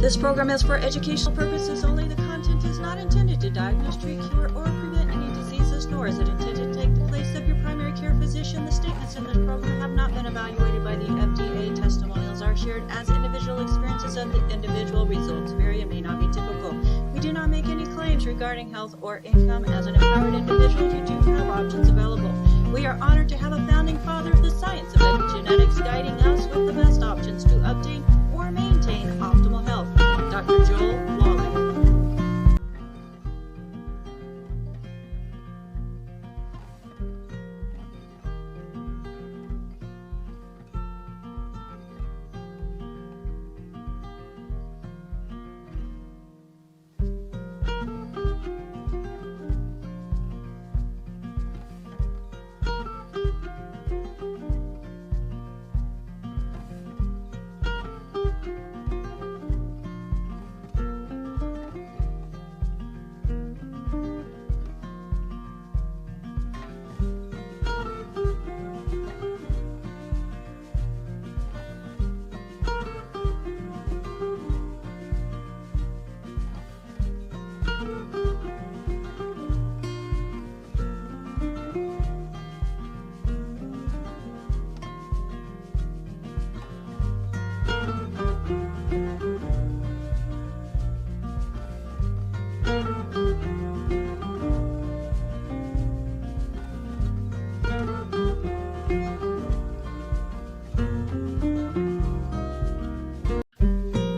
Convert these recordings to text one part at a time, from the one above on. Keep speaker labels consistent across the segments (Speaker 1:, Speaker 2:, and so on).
Speaker 1: This program is for educational purposes only. The content is not intended to diagnose, treat, cure, or prevent any diseases, nor is it intended to take the place of your primary care physician. The statements in this program have not been evaluated by the FDA. Testimonials are shared as individual experiences, and the individual results vary and may not be typical. We do not make any claims regarding health or income. As an empowered individual, you do have options available. We are honored to have a founding father of the science of epigenetics guiding us with the best options to obtain or maintain optimal health, Dr. Joel Wallach.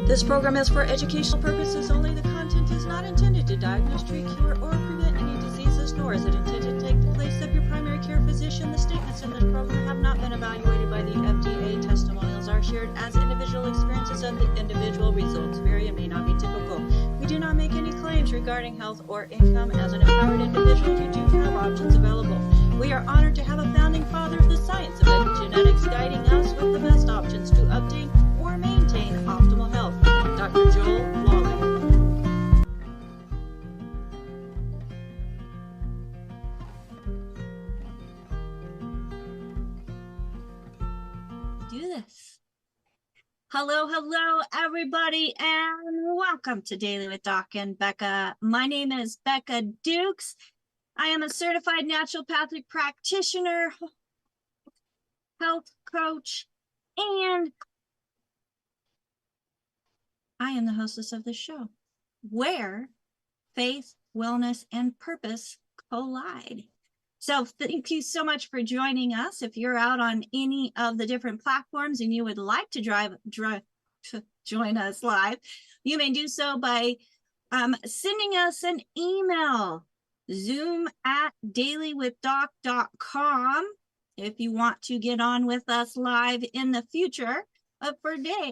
Speaker 1: This program is for educational purposes only. The content is not intended to diagnose, treat, cure, or prevent any diseases, nor is it intended to take the place of your primary care physician. The statements in this program have not been evaluated by the FDA. Testimonials are shared as individual experiences, and the individual results vary and may not be typical. We do not make any claims regarding health or income. As an empowered individual, you do have options available. We are honored to have a founding father of the science of epigenetics guiding us with the best options to obtain or maintain optimal health, Dr. Joel Wallach. Do this. Hello, everybody, and welcome to Daily with Doc and Becca. My name is Becca Dukes. I am a certified naturopathic practitioner, health coach, and I am the hostess of this show, where faith, wellness, and purpose collide. So thank you so much for joining us. If you're out on any of the different platforms and you would like to join us live, you may do so by sending us an email, zoom@dailywithdoc.com. If you want to get on with us live in the future,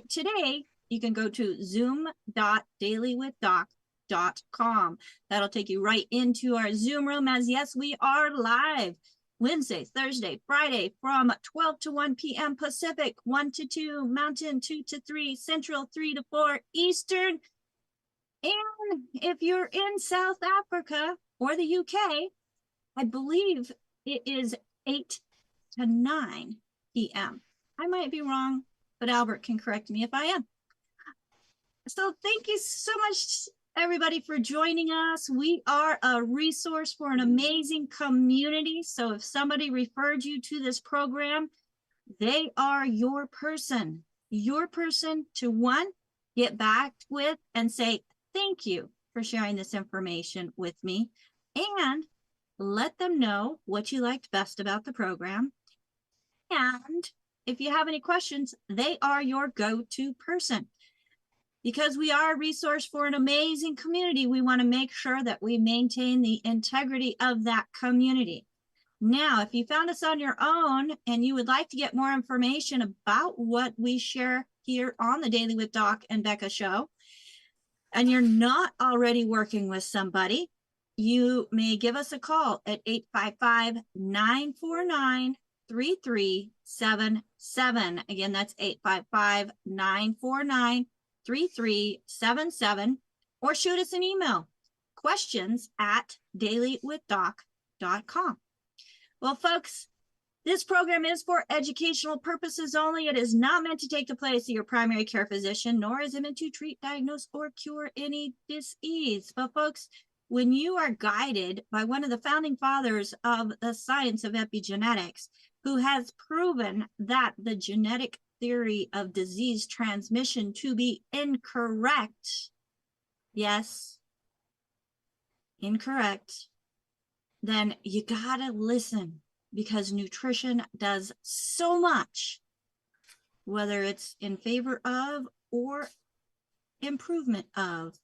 Speaker 1: today, you can go to zoom.dailywithdoc.com. That'll take you right into our Zoom room, as yes, we are live Wednesday, Thursday, Friday from 12 to 1 p.m. Pacific, 1 to 2 Mountain, 2 to 3 Central, 3 to 4 Eastern. And if you're in South Africa or the UK, I believe it is 8 to 9 p.m. I might be wrong, but Albert can correct me if I am. So thank you so much, everybody, for joining us. We are a resource for an amazing community. So if somebody referred you to this program, they are your person to, one, get back with and say, thank you for sharing this information with me, and let them know what you liked best about the program. And if you have any questions, they are your go-to person. Because we are a resource for an amazing community, we want to make sure that we maintain the integrity of that community. Now, if you found us on your own and you would like to get more information about what we share here on the Daily with Doc and Becca show, and you're not already working with somebody, you may give us a call at 855-949-3377. Again, that's 855-949-3377, or shoot us an email, questions@dailywithdoc.com. Well, folks, This program is for educational purposes only. It is not meant to take the place of your primary care physician, nor is it meant to treat, diagnose, or cure any disease. But folks, when you are guided by one of the founding fathers of the science of epigenetics, who has proven that the genetic theory of disease transmission to be incorrect, yes, incorrect, then you gotta listen, because nutrition does so much, whether it's in favor of or improvement of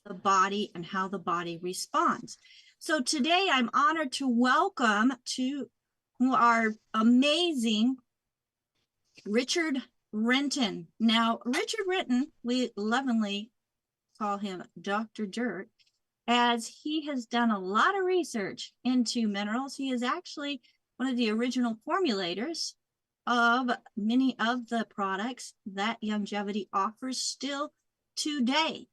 Speaker 1: the body and how the body responds. So today I'm honored to welcome to our amazing Richard Renton. Now, Richard Renton, we lovingly call him Dr. Dirt, as he has done a lot of research into minerals. He is actually one of the original formulators of many of the products that Longevity offers still today.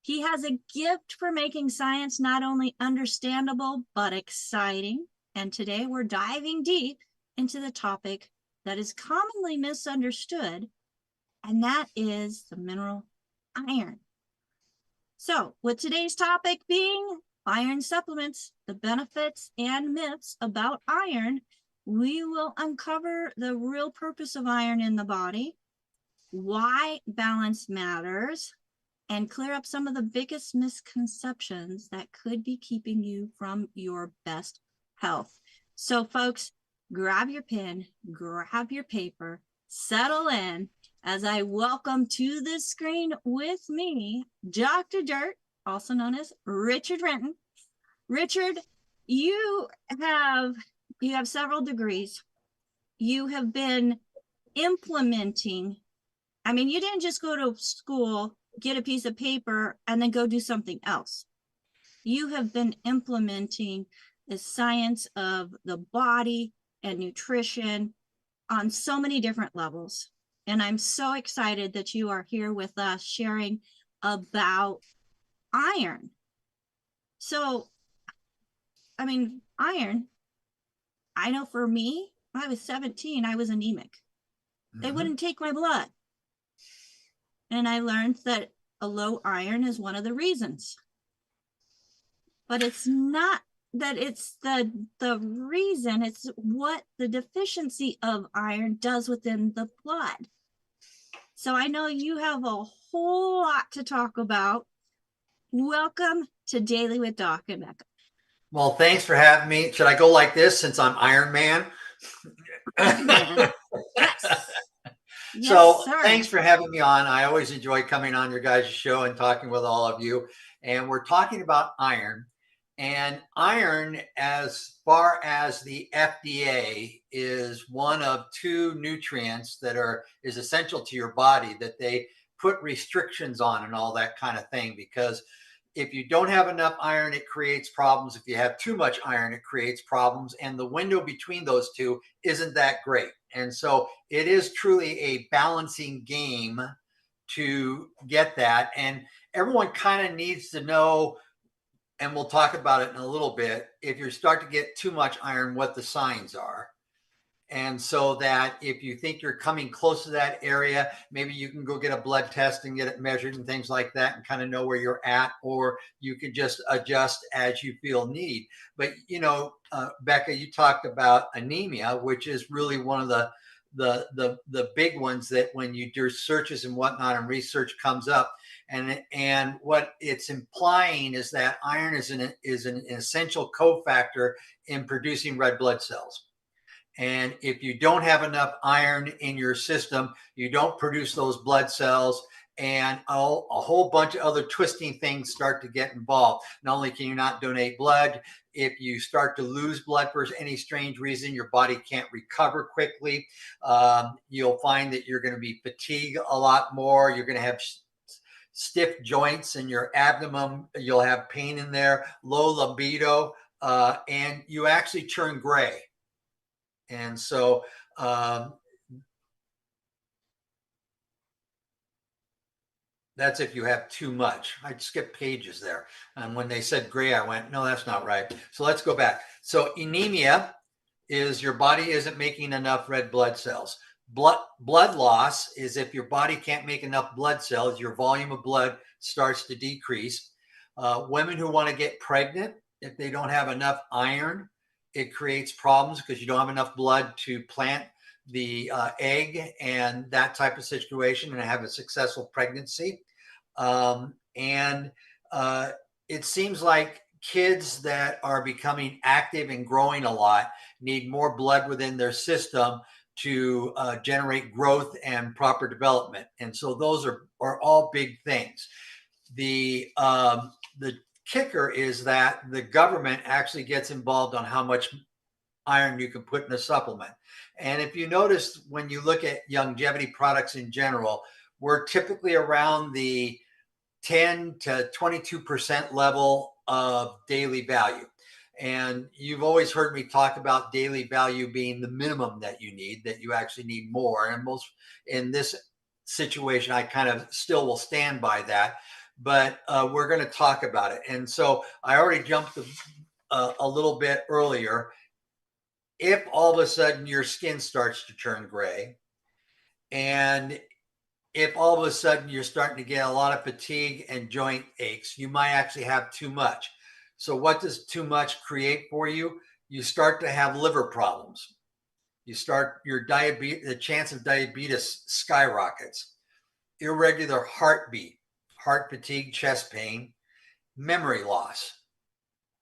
Speaker 1: He has a gift for making science not only understandable, but exciting. And today we're diving deep into the topic that is commonly misunderstood, and that is the mineral iron. So with today's topic being iron supplements, the benefits and myths about iron, we will uncover the real purpose of iron in the body, why balance matters, and clear up some of the biggest misconceptions that could be keeping you from your best health. So folks, grab your pen, grab your paper, settle in, as I welcome to the screen with me, Dr. Dirt, also known as Richard Renton. Richard, you have several degrees. You have been implementing, I mean, you didn't just go to school, get a piece of paper, and then go do something else. You have been implementing the science of the body and nutrition on so many different levels. And I'm so excited that you are here with us sharing about iron. So, I mean, iron, I know for me, when I was 17, I was anemic. They wouldn't take my blood. And I learned that a low iron is one of the reasons. But it's not that it's the reason, it's what the deficiency of iron does within the blood. So I know you have a whole lot to talk about. Welcome to Daily with Doc and Becca.
Speaker 2: Well, thanks for having me. Should I go like this since I'm Iron Man?
Speaker 1: Yes. Yes,
Speaker 2: So
Speaker 1: sir.
Speaker 2: thanks for having me on. I always enjoy coming on your guys' show and talking with all of you. And we're talking about iron. And iron, as far as the FDA, is one of two nutrients that is essential to your body that they put restrictions on and all that kind of thing. Because if you don't have enough iron, it creates problems. If you have too much iron, it creates problems. And the window between those two isn't that great. And so it is truly a balancing game to get that. And everyone kind of needs to know, and we'll talk about it in a little bit, if you start to get too much iron, what the signs are. And so that if you think you're coming close to that area, maybe you can go get a blood test and get it measured and things like that and kind of know where you're at, or you could just adjust as you feel need. But, you know, Becca, you talked about anemia, which is really one of the big ones that when you do searches and whatnot and research comes up. And what it's implying is that iron is an essential cofactor in producing red blood cells. And if you don't have enough iron in your system, you don't produce those blood cells, and a whole bunch of other twisting things start to get involved. Not only can you not donate blood, if you start to lose blood for any strange reason, your body can't recover quickly. You'll find that you're going to be fatigued a lot more. You're going to have stiff joints in your abdomen. You'll have pain in there, low libido, and you actually turn gray. And so that's if you have too much. I skipped pages there. And when they said gray, I went, no, that's not right. So let's go back. So anemia is your body isn't making enough red blood cells. Blood loss is if your body can't make enough blood cells, your volume of blood starts to decrease. Women who want to get pregnant, if they don't have enough iron, it creates problems because you don't have enough blood to plant the egg and that type of situation and have a successful pregnancy. And it seems like kids that are becoming active and growing a lot need more blood within their system to generate growth and proper development. And so those are all big things. The kicker is that the government actually gets involved on how much iron you can put in a supplement. And if you notice, when you look at longevity products in general, we're typically around the 10 to 22% level of daily value. And you've always heard me talk about daily value being the minimum that you need, that you actually need more. And most in this situation, I kind of still will stand by that, but we're going to talk about it. And so I already jumped a little bit earlier. If all of a sudden your skin starts to turn gray, and if all of a sudden you're starting to get a lot of fatigue and joint aches, you might actually have too much. So what does too much create for you? You start to have liver problems. You start your diabetes, the chance of diabetes skyrockets. Irregular heartbeat, heart fatigue, chest pain, memory loss.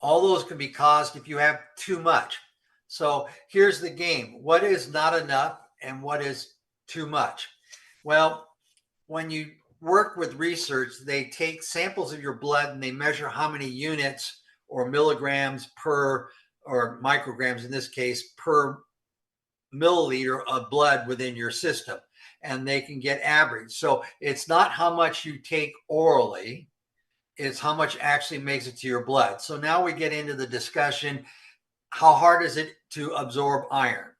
Speaker 2: All those can be caused if you have too much. So here's the game. What is not enough and what is too much? Well, when you work with research, they take samples of your blood and they measure how many units or milligrams per, or micrograms in this case, per milliliter of blood within your system. And they can get average. So it's not how much you take orally, it's how much actually makes it to your blood. So now we get into the discussion, how hard is it to absorb iron?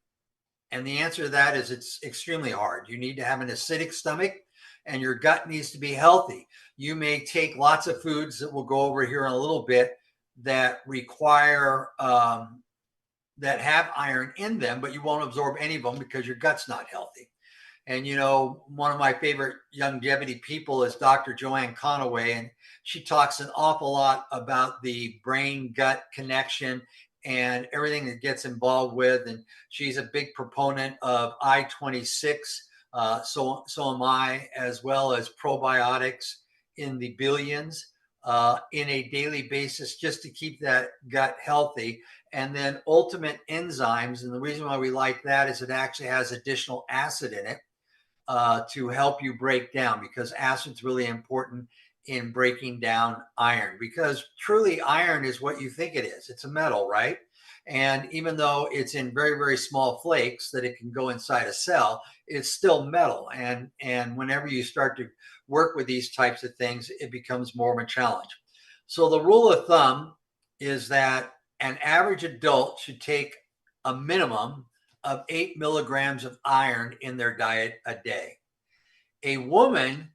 Speaker 2: And the answer to that is it's extremely hard. You need to have an acidic stomach and your gut needs to be healthy. You may take lots of foods that we'll go over here in a little bit that require, that have iron in them, but you won't absorb any of them because your gut's not healthy. And, you know, one of my favorite longevity people is Dr. Joanne Conaway, and she talks an awful lot about the brain-gut connection and everything that gets involved with. And she's a big proponent of I-26. So am I, as well as probiotics in the billions in a daily basis, just to keep that gut healthy. And then ultimate enzymes. And the reason why we like that is it actually has additional acid in it to help you break down, because acid's really important in breaking down iron, because truly iron is what you think it is. It's a metal, right? And even though it's in very, very small flakes that it can go inside a cell, it's still metal. And whenever you start to work with these types of things, it becomes more of a challenge. So the rule of thumb is that an average adult should take a minimum of 8 milligrams of iron in their diet a day. A woman,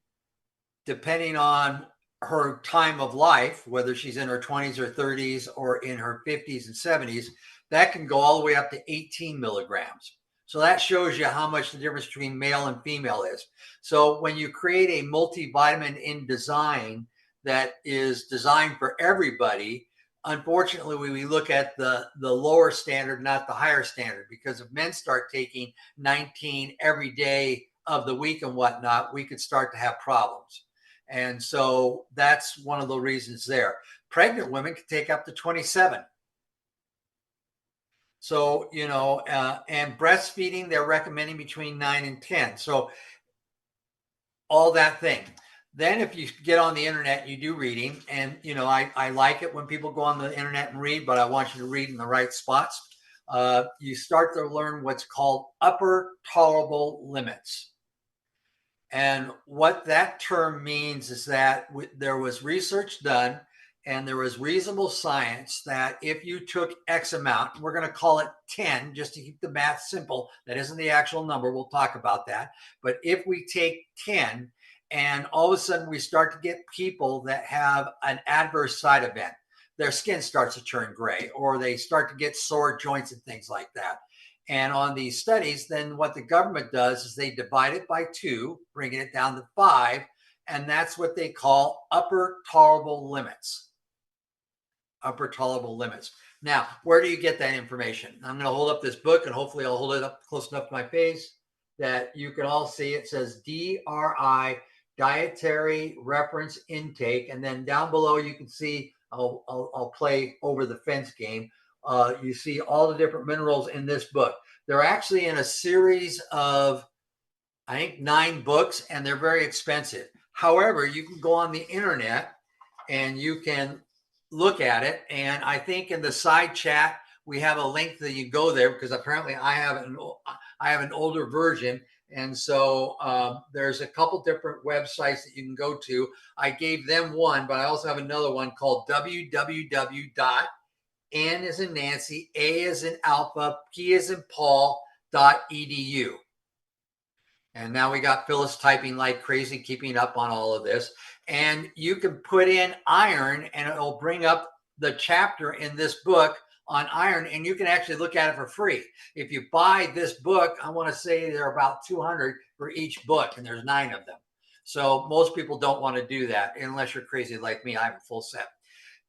Speaker 2: depending on her time of life, whether she's in her 20s or 30s or in her 50s and 70s, that can go all the way up to 18 milligrams. So that shows you how much the difference between male and female is. So when you create a multivitamin in design that is designed for everybody, unfortunately, we look at the lower standard, not the higher standard, because if men start taking 19 every day of the week and whatnot, we could start to have problems. And so that's one of the reasons there. Pregnant women can take up to 27. So, you know, and breastfeeding, they're recommending between 9 and 10. So all that thing. Then if you get on the internet, you do reading, and, you know, I like it when people go on the internet and read, but I want you to read in the right spots. You start to learn what's called upper tolerable limits. And what that term means is that there was research done and there was reasonable science that if you took X amount, we're going to call it 10 just to keep the math simple. That isn't the actual number. We'll talk about that. But if we take 10 and all of a sudden we start to get people that have an adverse side event, their skin starts to turn gray, or they start to get sore joints and things like that. And on these studies, then what the government does is they divide it by 2, bringing it down to 5, and that's what they call upper tolerable limits. Upper tolerable limits. Now, where do you get that information? I'm going to hold up this book, and hopefully I'll hold it up close enough to my face that you can all see. It says DRI, Dietary Reference Intake, and then down below you can see, I'll play over the fence game. You see all the different minerals in this book. They're actually in a series of, I think, 9 books, and they're very expensive. However, you can go on the internet and you can look at it. And I think in the side chat, we have a link that you go there, because apparently I have an older version. And so there's a couple different websites that you can go to. I gave them one, but I also have another one called www.n as in Nancy, A as in Alpha, P as in Paul.edu. And now we got Phyllis typing like crazy, keeping up on all of this. And you can put in iron, and it'll bring up the chapter in this book on iron, and you can actually look at it for free. If you buy this book, I want to say they're about $200 for each book, and there's 9 of them. So most people don't want to do that unless you're crazy like me. I have a full set.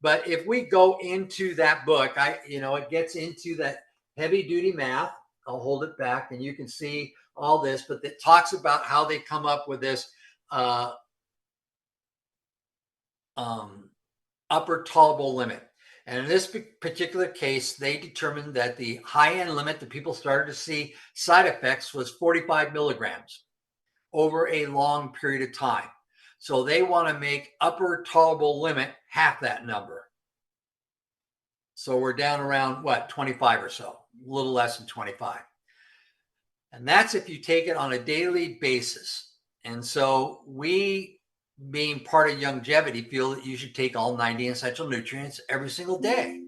Speaker 2: But if we go into that book, it gets into that heavy duty math. I'll hold it back, and you can see all this, but it talks about how they come up with this upper tolerable limit. And in this particular case, they determined that the high-end limit that people started to see side effects was 45 milligrams over a long period of time. So they want to make upper tolerable limit half that number. So we're down around, 25 or so, a little less than 25. And that's if you take it on a daily basis. And so we, being part of longevity, feel that you should take all 90 essential nutrients every single day.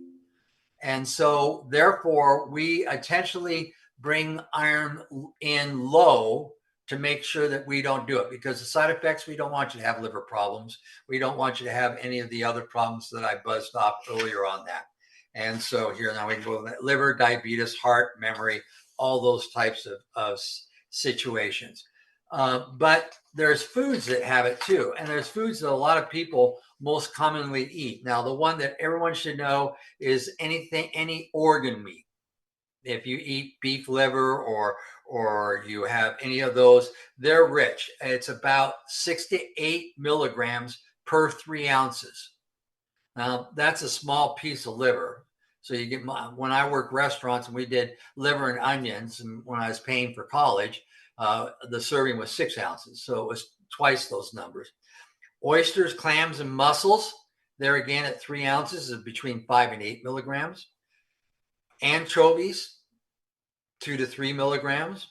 Speaker 2: And so therefore, we intentionally bring iron in low to make sure that we don't do it, because the side effects, we don't want you to have liver problems. We don't want you to have any of the other problems that I buzzed off earlier on that. And so here now we can go with liver, diabetes, heart, memory, all those types of situations. But there's foods that have it too. And there's foods that a lot of people most commonly eat. Now, the one that everyone should know is any organ meat. If you eat beef liver or you have any of those, they're rich. It's about 6 to 8 milligrams per 3 ounces. Now, that's a small piece of liver. So you get, when I worked restaurants and we did liver and onions, and when I was paying for college, the serving was 6 ounces. So it was twice those numbers. Oysters, clams, and mussels, there again at 3 ounces is between 5 and 8 milligrams. Anchovies, 2 to 3 milligrams.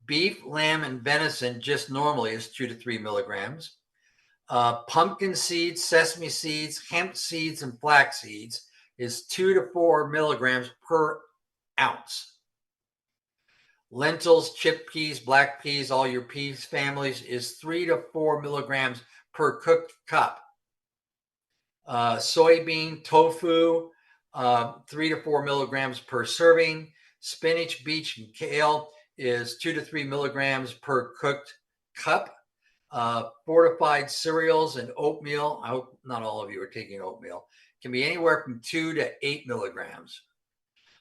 Speaker 2: Beef, lamb, and venison just normally is 2 to 3 milligrams. Pumpkin seeds, sesame seeds, hemp seeds, and flax seeds is 2 to 4 milligrams per ounce. Lentils, chickpeas, black peas, all your peas families is 3 to 4 milligrams per cooked cup. Soybean, tofu, 3 to 4 milligrams per serving. Spinach, beet, and kale is 2 to 3 milligrams per cooked cup. Fortified cereals and oatmeal, I hope not all of you are taking oatmeal, can be anywhere from 2 to 8 milligrams.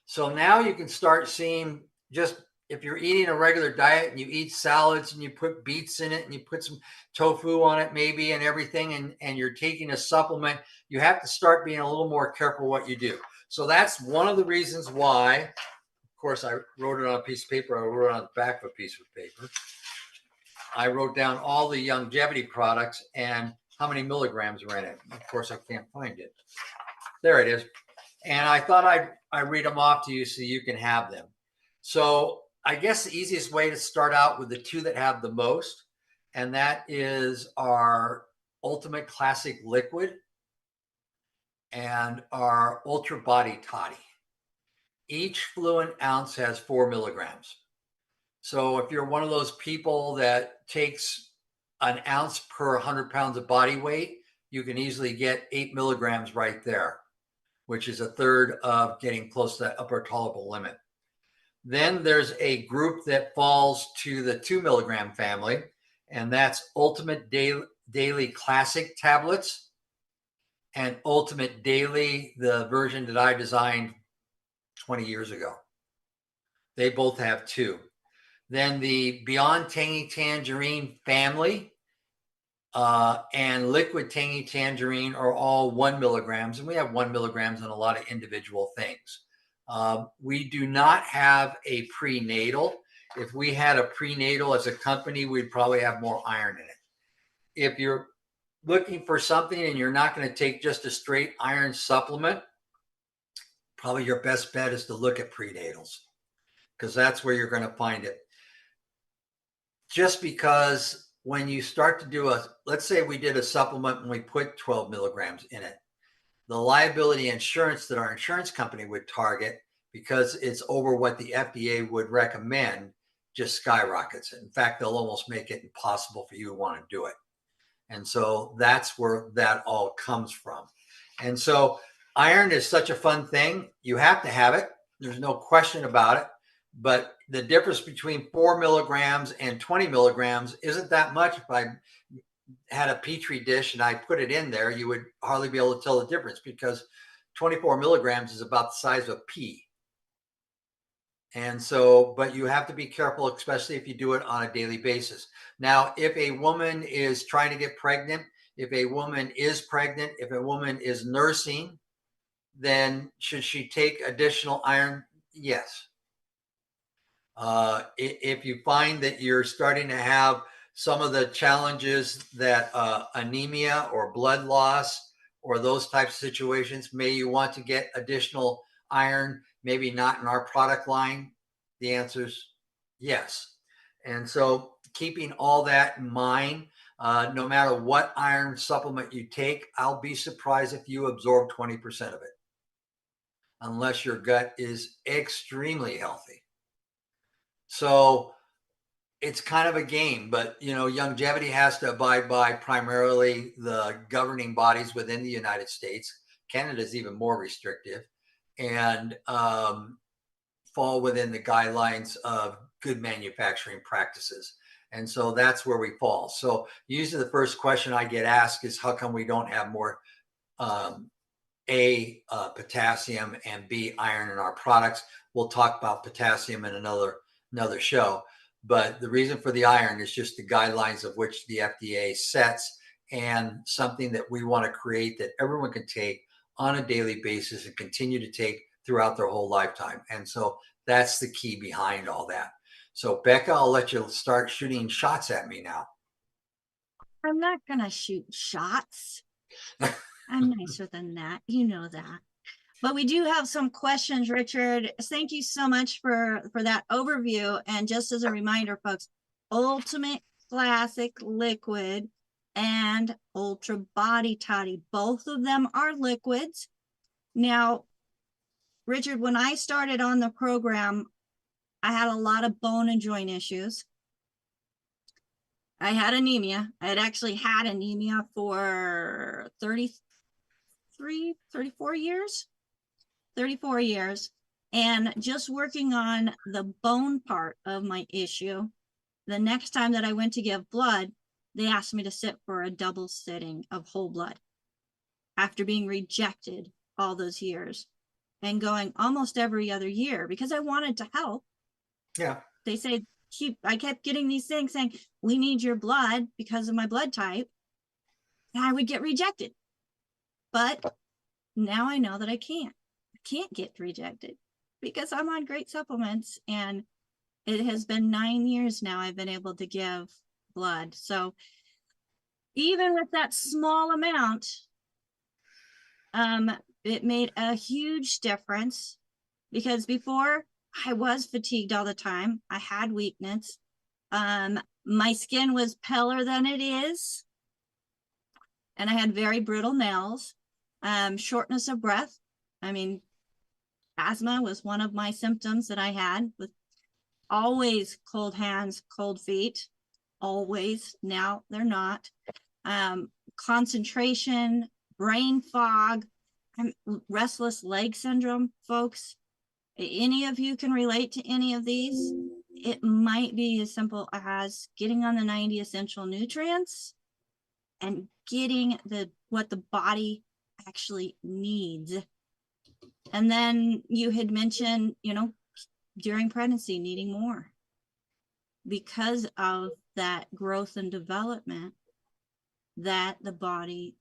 Speaker 2: So now you can start seeing, just if you're eating a regular diet and you eat salads and you put beets in it and you put some tofu on it maybe and everything, and you're taking a supplement, you have to start being a little more careful what you do. So that's one of the reasons why, of course, I wrote it on a piece of paper. I wrote it on the back of a piece of paper. I wrote down all the longevity products and how many milligrams were in it. Of course, I can't find it. There it is. And I thought I'd read them off to you so you can have them. So I guess the easiest way to start out with the 2 that have the most, and that is our Ultimate Classic Liquid and our Ultra Body Toddy. Each fluid ounce has 4 milligrams. So if you're one of those people that takes an ounce per 100 pounds of body weight, you can easily get 8 milligrams right there. which is a third of getting close to that upper tolerable limit. Then there's a group that falls to the 2 milligram family, and that's Ultimate Daily Classic tablets and Ultimate Daily, the version that I designed 20 years ago. They both have 2. Then the Beyond Tangy Tangerine family and Liquid Tangy Tangerine are all 1 milligrams, and we have 1 milligrams on a lot of individual things. We do not have a prenatal. If we had a prenatal as a company, we'd probably have more iron in it. If you're looking for something and you're not going to take just a straight iron supplement, probably your best bet is to look at prenatals, because that's where you're going to find it. Just because when you start to do let's say we did a supplement and we put 12 milligrams in it, the liability insurance that our insurance company would target, because it's over what the FDA would recommend, just skyrockets it. In fact, they'll almost make it impossible for you to want to do it. And so that's where that all comes from. And so iron is such a fun thing. You have to have it. There's no question about it. But the difference between 4 milligrams and 20 milligrams isn't that much. If I had a Petri dish and I put it in there, you would hardly be able to tell the difference, because 24 milligrams is about the size of a pea. And so, but you have to be careful, especially if you do it on a daily basis. Now, if a woman is trying to get pregnant, if a woman is pregnant, if a woman is nursing, then should she take additional iron? Yes. If you find that you're starting to have some of the challenges that anemia or blood loss or those types of situations, may you want to get additional iron, maybe not in our product line? The answer is yes. And so keeping all that in mind, no matter what iron supplement you take, I'll be surprised if you absorb 20% of it, unless your gut is extremely healthy. So it's kind of a game, but longevity has to abide by primarily the governing bodies within the United States. Canada is even more restrictive, and fall within the guidelines of good manufacturing practices. And so that's where we fall. So usually the first question I get asked is, how come we don't have more potassium and B, iron in our products? We'll talk about potassium in another show. But the reason for the iron is just the guidelines of which the FDA sets, and something that we want to create that everyone can take on a daily basis and continue to take throughout their whole lifetime. And so that's the key behind all that. So Becca, I'll let you start shooting shots at me now.
Speaker 1: I'm not going to shoot shots. I'm nicer than that. You know that. But we do have some questions, Richard. Thank you so much for that overview. And just as a reminder, folks, Ultimate Classic Liquid and Ultra Body Toddy, both of them are liquids. Now, Richard, when I started on the program, I had a lot of bone and joint issues. I had anemia. I had actually had anemia for 34 years. And just working on the bone part of my issue, the next time that I went to give blood, they asked me to sit for a double sitting of whole blood after being rejected all those years and going almost every other year because I wanted to help.
Speaker 2: Yeah.
Speaker 1: They say, I kept getting these things saying, we need your blood because of my blood type. And I would get rejected. But now I know that I can't get rejected because I'm on great supplements, and it has been 9 years now I've been able to give blood. So even with that small amount, it made a huge difference, because before I was fatigued all the time. I had weakness. My skin was paler than it is, and I had very brittle nails, shortness of breath. I mean, asthma was one of my symptoms that I had, with always cold hands, cold feet, always. Now they're not. Concentration, brain fog. restless leg syndrome, folks. Any of you can relate to any of these. It might be as simple as getting on the 90 essential nutrients and getting what the body actually needs. And then you had mentioned, during pregnancy, needing more because of that growth and development that the body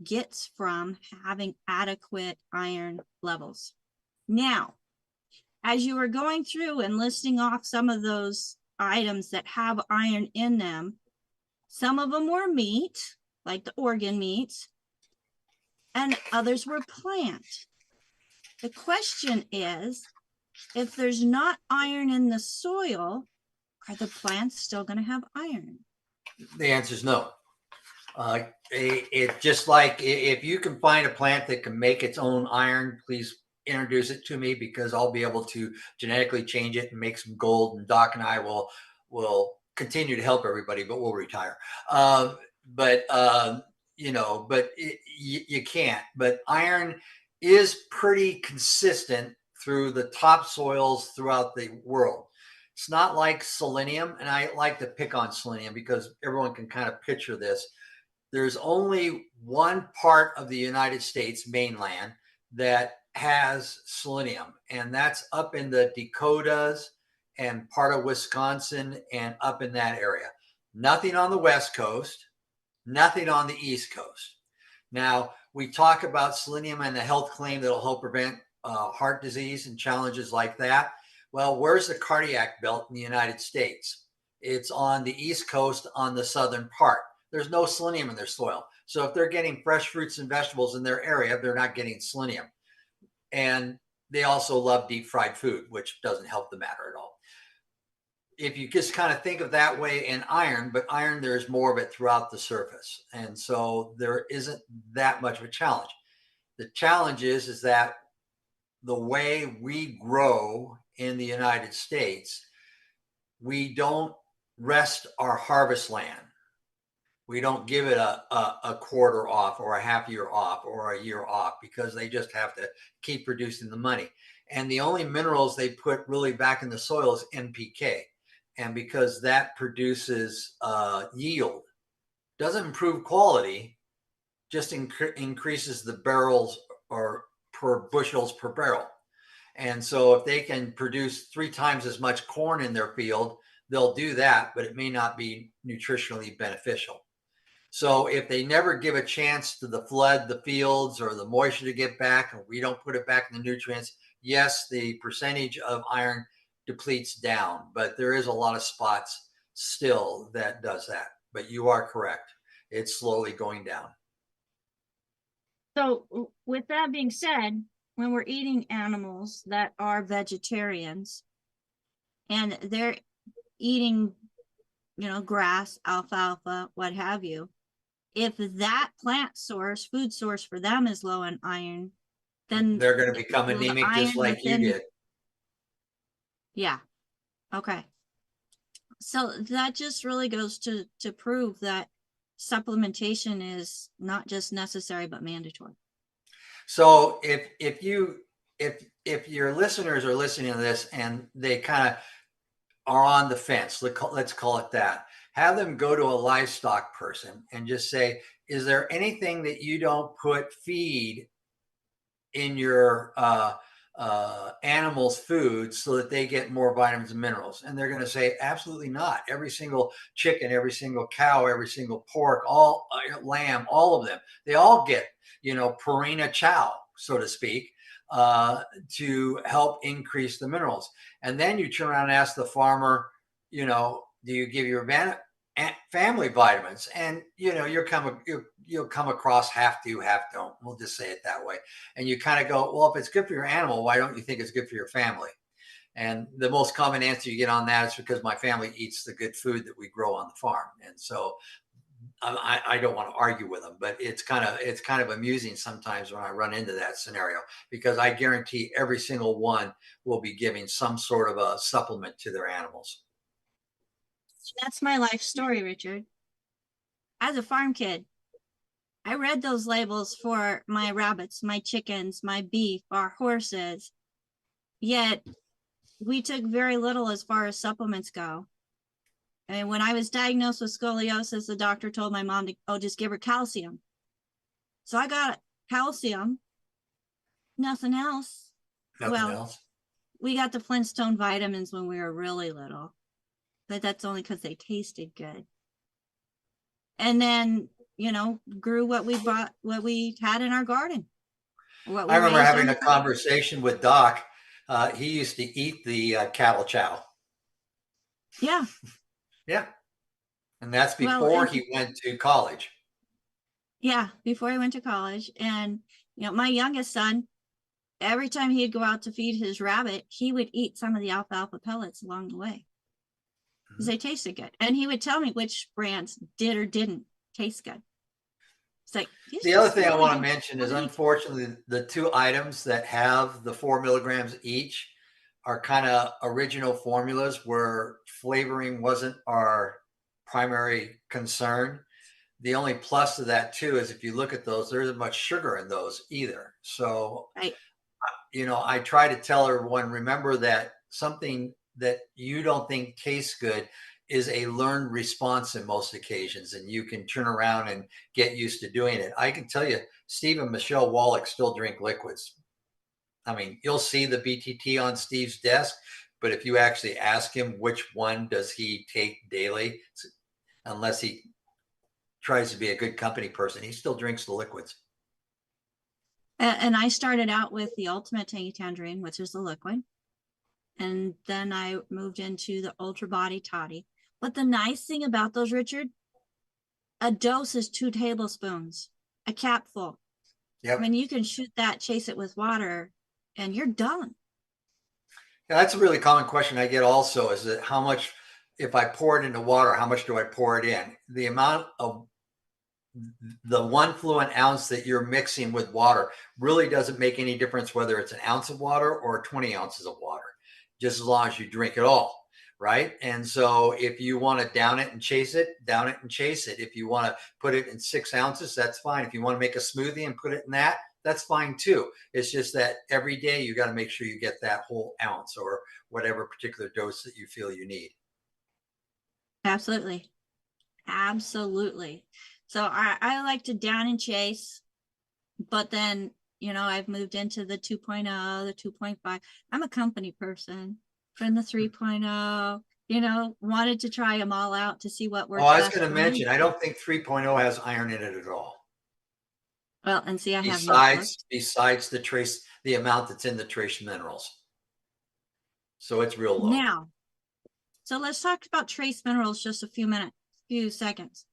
Speaker 1: gets from having adequate iron levels. Now, as you were going through and listing off some of those items that have iron in them, some of them were meat, like the organ meats, and others were plant. The question is, if there's not iron in the soil, are the plants still going to have iron?
Speaker 2: The answer is no. It just like if you can find a plant that can make its own iron, please introduce it to me, because I'll be able to genetically change it and make some gold. And Doc and I will continue to help everybody, but we'll retire. You can't. But iron is pretty consistent through the topsoils throughout the world. It's not like selenium, and I like to pick on selenium because everyone can kind of picture this. There's only one part of the United States mainland that has selenium, and that's up in the Dakotas and part of Wisconsin and up in that area. Nothing on the West Coast, nothing on the East Coast. Now, we talk about selenium and the health claim that'll help prevent heart disease and challenges like that. Well, where's the cardiac belt in the United States? It's on the East Coast on the southern part. There's no selenium in their soil. So if they're getting fresh fruits and vegetables in their area, they're not getting selenium. And they also love deep fried food, which doesn't help the matter at all. If you just kind of think of that way in iron, but iron, there's more of it throughout the surface. And so there isn't that much of a challenge. The challenge is that the way we grow in the United States, we don't rest our harvest land. We don't give it a quarter off or a half year off or a year off, because they just have to keep producing the money. And the only minerals they put really back in the soil is NPK. And because that produces yield, doesn't improve quality, just increases the barrels or per bushels per barrel. And so if they can produce 3 times as much corn in their field, they'll do that, but it may not be nutritionally beneficial. So if they never give a chance to the flood the fields or the moisture to get back, and we don't put it back in the nutrients, yes, the percentage of iron depletes down, but there is a lot of spots still that does that. But you are correct. It's slowly going down.
Speaker 1: So with that being said, when we're eating animals that are vegetarians and they're eating, grass, alfalfa, what have you, if that plant source, food source for them is low in iron, then
Speaker 2: they're going to become anemic just like you did.
Speaker 1: Yeah. Okay. So that just really goes to prove that supplementation is not just necessary, but mandatory.
Speaker 2: So if your listeners are listening to this and they kind of are on the fence, let's call it that, have them go to a livestock person and just say, is there anything that you don't put feed in your animals' food so that they get more vitamins and minerals? And they're going to say, absolutely not. Every single chicken, every single cow, every single pork, all lamb, all of them, they all get, Purina chow, so to speak, to help increase the minerals. And then you turn around and ask the farmer, do you give your family vitamins? And you'll come across have to, have don't. We'll just say it that way. And you kind of go, well, if it's good for your animal, why don't you think it's good for your family? And the most common answer you get on that is because my family eats the good food that we grow on the farm. And so I don't want to argue with them, but it's kind of amusing sometimes when I run into that scenario, because I guarantee every single one will be giving some sort of a supplement to their animals.
Speaker 1: That's my life story, Richard. As a farm kid, I read those labels for my rabbits, my chickens, my beef, our horses, yet we took very little as far as supplements go. And when I was diagnosed with scoliosis, the doctor told my mom to, oh, just give her calcium. So I got calcium, nothing else.
Speaker 2: Nothing
Speaker 1: Well,
Speaker 2: else.
Speaker 1: we got the Flintstone vitamins when we were really little, but that's only because they tasted good. And then, you know, grew what we bought, what we had in our garden. What we
Speaker 2: I remember
Speaker 1: raised on
Speaker 2: having
Speaker 1: the
Speaker 2: a
Speaker 1: farm.
Speaker 2: conversation with Doc. He used to eat the cattle chow.
Speaker 1: Yeah.
Speaker 2: Yeah. And that's
Speaker 1: Well,
Speaker 2: before
Speaker 1: and
Speaker 2: he went to college.
Speaker 1: yeah, before I went to college. And, you know, my youngest son, every time he'd go out to feed his rabbit, he would eat some of the alfalfa pellets along the way because they tasted good. And he would tell me which brands did or didn't taste good. It's like,
Speaker 2: The other thing I want to mention is, unfortunately, the two items that have the 4 milligrams each are kind of original formulas where flavoring wasn't our primary concern. The only plus to that too is if you look at those, there isn't much sugar in those either. So,
Speaker 1: right.
Speaker 2: you know, I try to tell everyone, remember that something that you don't think tastes good is a learned response in most occasions, and you can turn around and get used to doing it. I can tell you, Steve and Michelle Wallach still drink liquids. I mean, you'll see the BTT on Steve's desk, but if you actually ask him which one does he take daily, unless he tries to be a good company person, he still drinks the liquids.
Speaker 1: And I started out with the Ultimate Tangy Tangerine, which is the liquid. And then I moved into the Ultra Body Toddy. But the nice thing about those, Richard, a dose is 2 tablespoons, a capful.
Speaker 2: Yep.
Speaker 1: I mean, you can shoot that, chase it with water, and you're done.
Speaker 2: Yeah, that's a really common question I get also, is that how much, if I pour it into water, how much do I pour it in? The amount of the 1 fluid ounce that you're mixing with water really doesn't make any difference whether it's an ounce of water or 20 ounces of water, just as long as you drink it all, right? And so if you want to down it and chase it, down it and chase it. If you want to put it in 6 ounces, that's fine. If you want to make a smoothie and put it in that, that's fine too. It's just that every day you got to make sure you get that whole ounce or whatever particular dose that you feel you need.
Speaker 1: Absolutely. Absolutely. So I like to down and chase, but then, you know, I've moved into the 2.0, the 2.5. I'm a company person from the 3.0, you know, wanted to try them all out to see what works
Speaker 2: Oh, I was
Speaker 1: best
Speaker 2: going to
Speaker 1: for me.
Speaker 2: mention, I don't think 3.0 has iron in it at all.
Speaker 1: Well, and see, I have not looked.
Speaker 2: Besides the amount that's in the trace minerals. So it's real low.
Speaker 1: Now, so let's talk about trace minerals just a few seconds.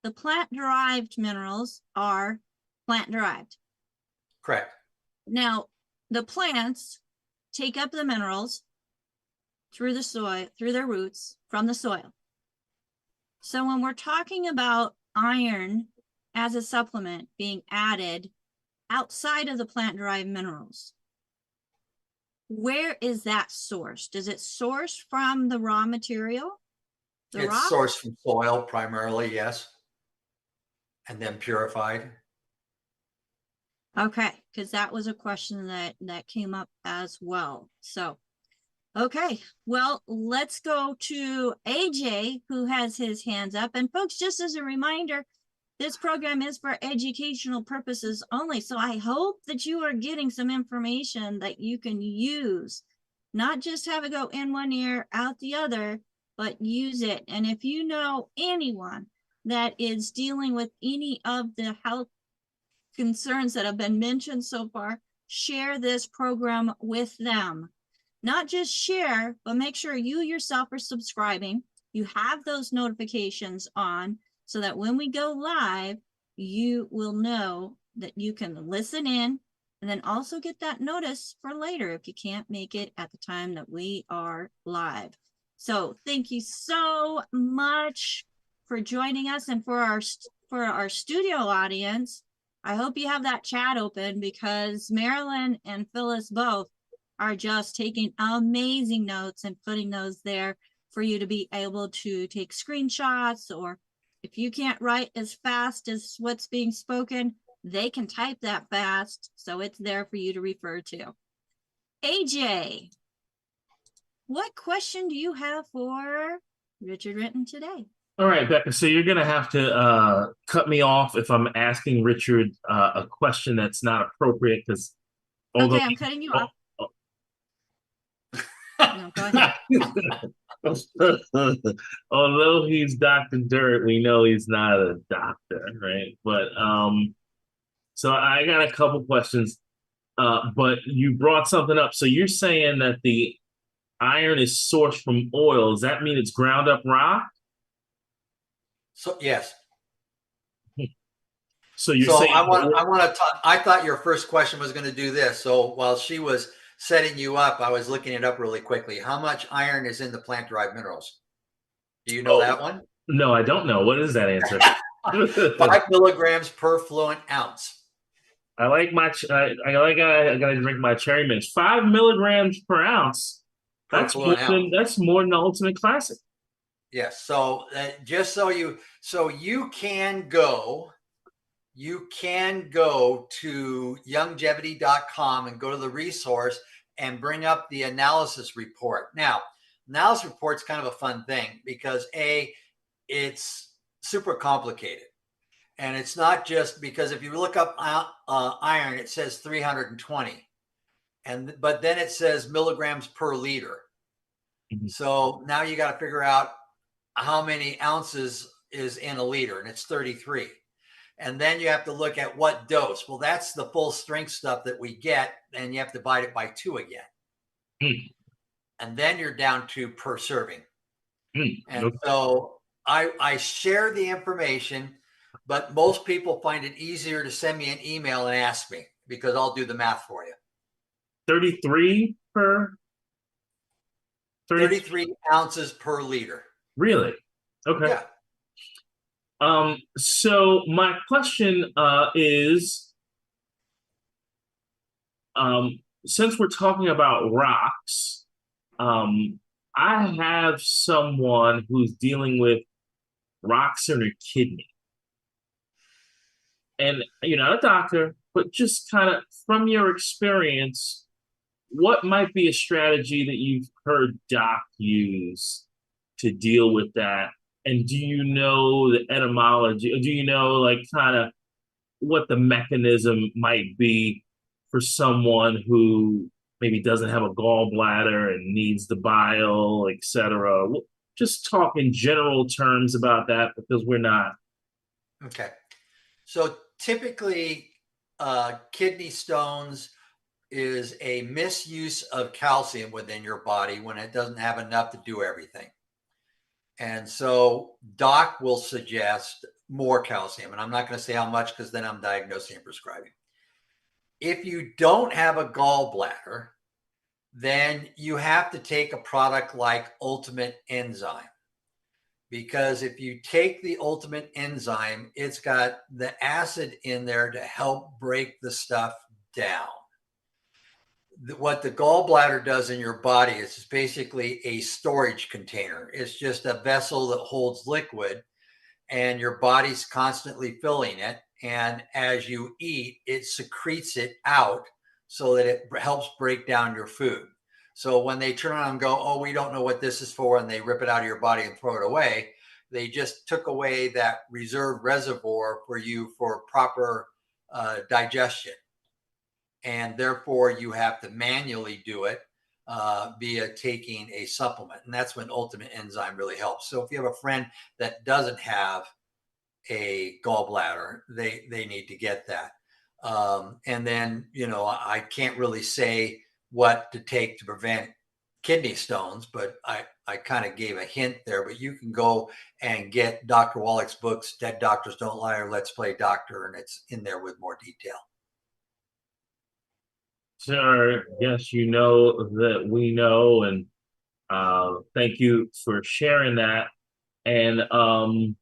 Speaker 1: The plant-derived minerals are plant-derived.
Speaker 2: Correct.
Speaker 1: Now, the plants take up the minerals through the soil, through their roots from the soil. So when we're talking about iron as a supplement being added outside of the plant-derived minerals, where is that sourced? Is it sourced from the raw material?
Speaker 2: It's
Speaker 1: rock?
Speaker 2: sourced from soil primarily, yes. And then purified.
Speaker 1: Okay, because that was a question that came up as well. So, okay, well, let's go to AJ, who has his hands up. And folks, just as a reminder, this program is for educational purposes only. So I hope that you are getting some information that you can use, not just have it go in one ear, out the other, but use it. And if you know anyone that is dealing with any of the health concerns that have been mentioned so far, share this program with them. Not just share, but make sure you yourself are subscribing. You have those notifications on so that when we go live, you will know that you can listen in and then also get that notice for later if you can't make it at the time that we are live. So thank you so much for joining us, and for our studio audience, I hope you have that chat open, because Marilyn and Phyllis both are just taking amazing notes and putting those there for you to be able to take screenshots, or if If you can't write as fast as what's being spoken, they can type that fast, so it's there for you to refer to. AJ, what question do you have for Richard Renton today?
Speaker 3: All right, Becca. So you're gonna have to cut me off if I'm asking Richard a question that's not appropriate, because although
Speaker 1: Okay, I'm cutting you off. No, go ahead.
Speaker 3: although he's Dr. Dirt, we know he's not a doctor, right? But so I got a couple questions. But you brought something up. So you're saying that the iron is sourced from oil. Does that mean it's ground up rock?
Speaker 2: So yes.
Speaker 3: So you're
Speaker 2: So
Speaker 3: saying
Speaker 2: I want to talk. I thought your first question was going to do this. So while she was setting you up, I was looking it up really quickly. How much iron is in the plant-derived minerals? Do you know that one?
Speaker 3: No, I don't know. What is that answer?
Speaker 2: 5 milligrams per fluent ounce.
Speaker 3: I like my. I gotta drink my cherry mix. 5 milligrams per ounce. That's more than the Ultimate Classic.
Speaker 2: Yes. So just so you can go to youngevity.com and go to the resource and bring up the analysis report. Now, analysis report's kind of a fun thing because it's super complicated. And it's not just because if you look up iron, it says 320. But then it says milligrams per liter. Mm-hmm. So now you got to figure out how many ounces is in a liter, and it's 33. And then you have to look at what dose. Well, that's the full strength stuff that we get, and you have to divide it by 2 again. And then you're down to per serving. And so I share the information, but most people find it easier to send me an email and ask me because I'll do the math for you.
Speaker 3: 33 per
Speaker 2: 33 ounces per liter.
Speaker 3: Really? Okay.
Speaker 2: Yeah.
Speaker 3: So my question is, since we're talking about rocks, I have someone who's dealing with rocks in her kidney. And you're not a doctor, but just kind of from your experience, what might be a strategy that you've heard doc use to deal with that? And do you know the etymology? Or do you know like kind of what the mechanism might be for someone who maybe doesn't have a gallbladder and needs the bile, etc.? Just talk in general terms about that because we're not.
Speaker 2: Okay. So typically, kidney stones is a misuse of calcium within your body when it doesn't have enough to do everything. And so doc will suggest more calcium. And I'm not going to say how much because then I'm diagnosing and prescribing. If you don't have a gallbladder, then you have to take a product like Ultimate Enzyme. Because if you take the Ultimate Enzyme, it's got the acid in there to help break the stuff down. What the gallbladder does in your body is basically a storage container. It's just a vessel that holds liquid and your body's constantly filling it. And as you eat, it secretes it out so that it helps break down your food. So when they turn around and go, oh, we don't know what this is for, and they rip it out of your body and throw it away, they just took away that reserve reservoir for you for proper digestion. And therefore, you have to manually do it via taking a supplement. And that's when Ultimate Enzyme really helps. So if you have a friend that doesn't have a gallbladder, they need to get that. And then, I can't really say what to take to prevent kidney stones, but I kind of gave a hint there. But you can go and get Dr. Wallach's books, Dead Doctors Don't Lie or Let's Play Doctor, and it's in there with more detail.
Speaker 3: Sure. Yes, you know that we know, and thank you for sharing that. And I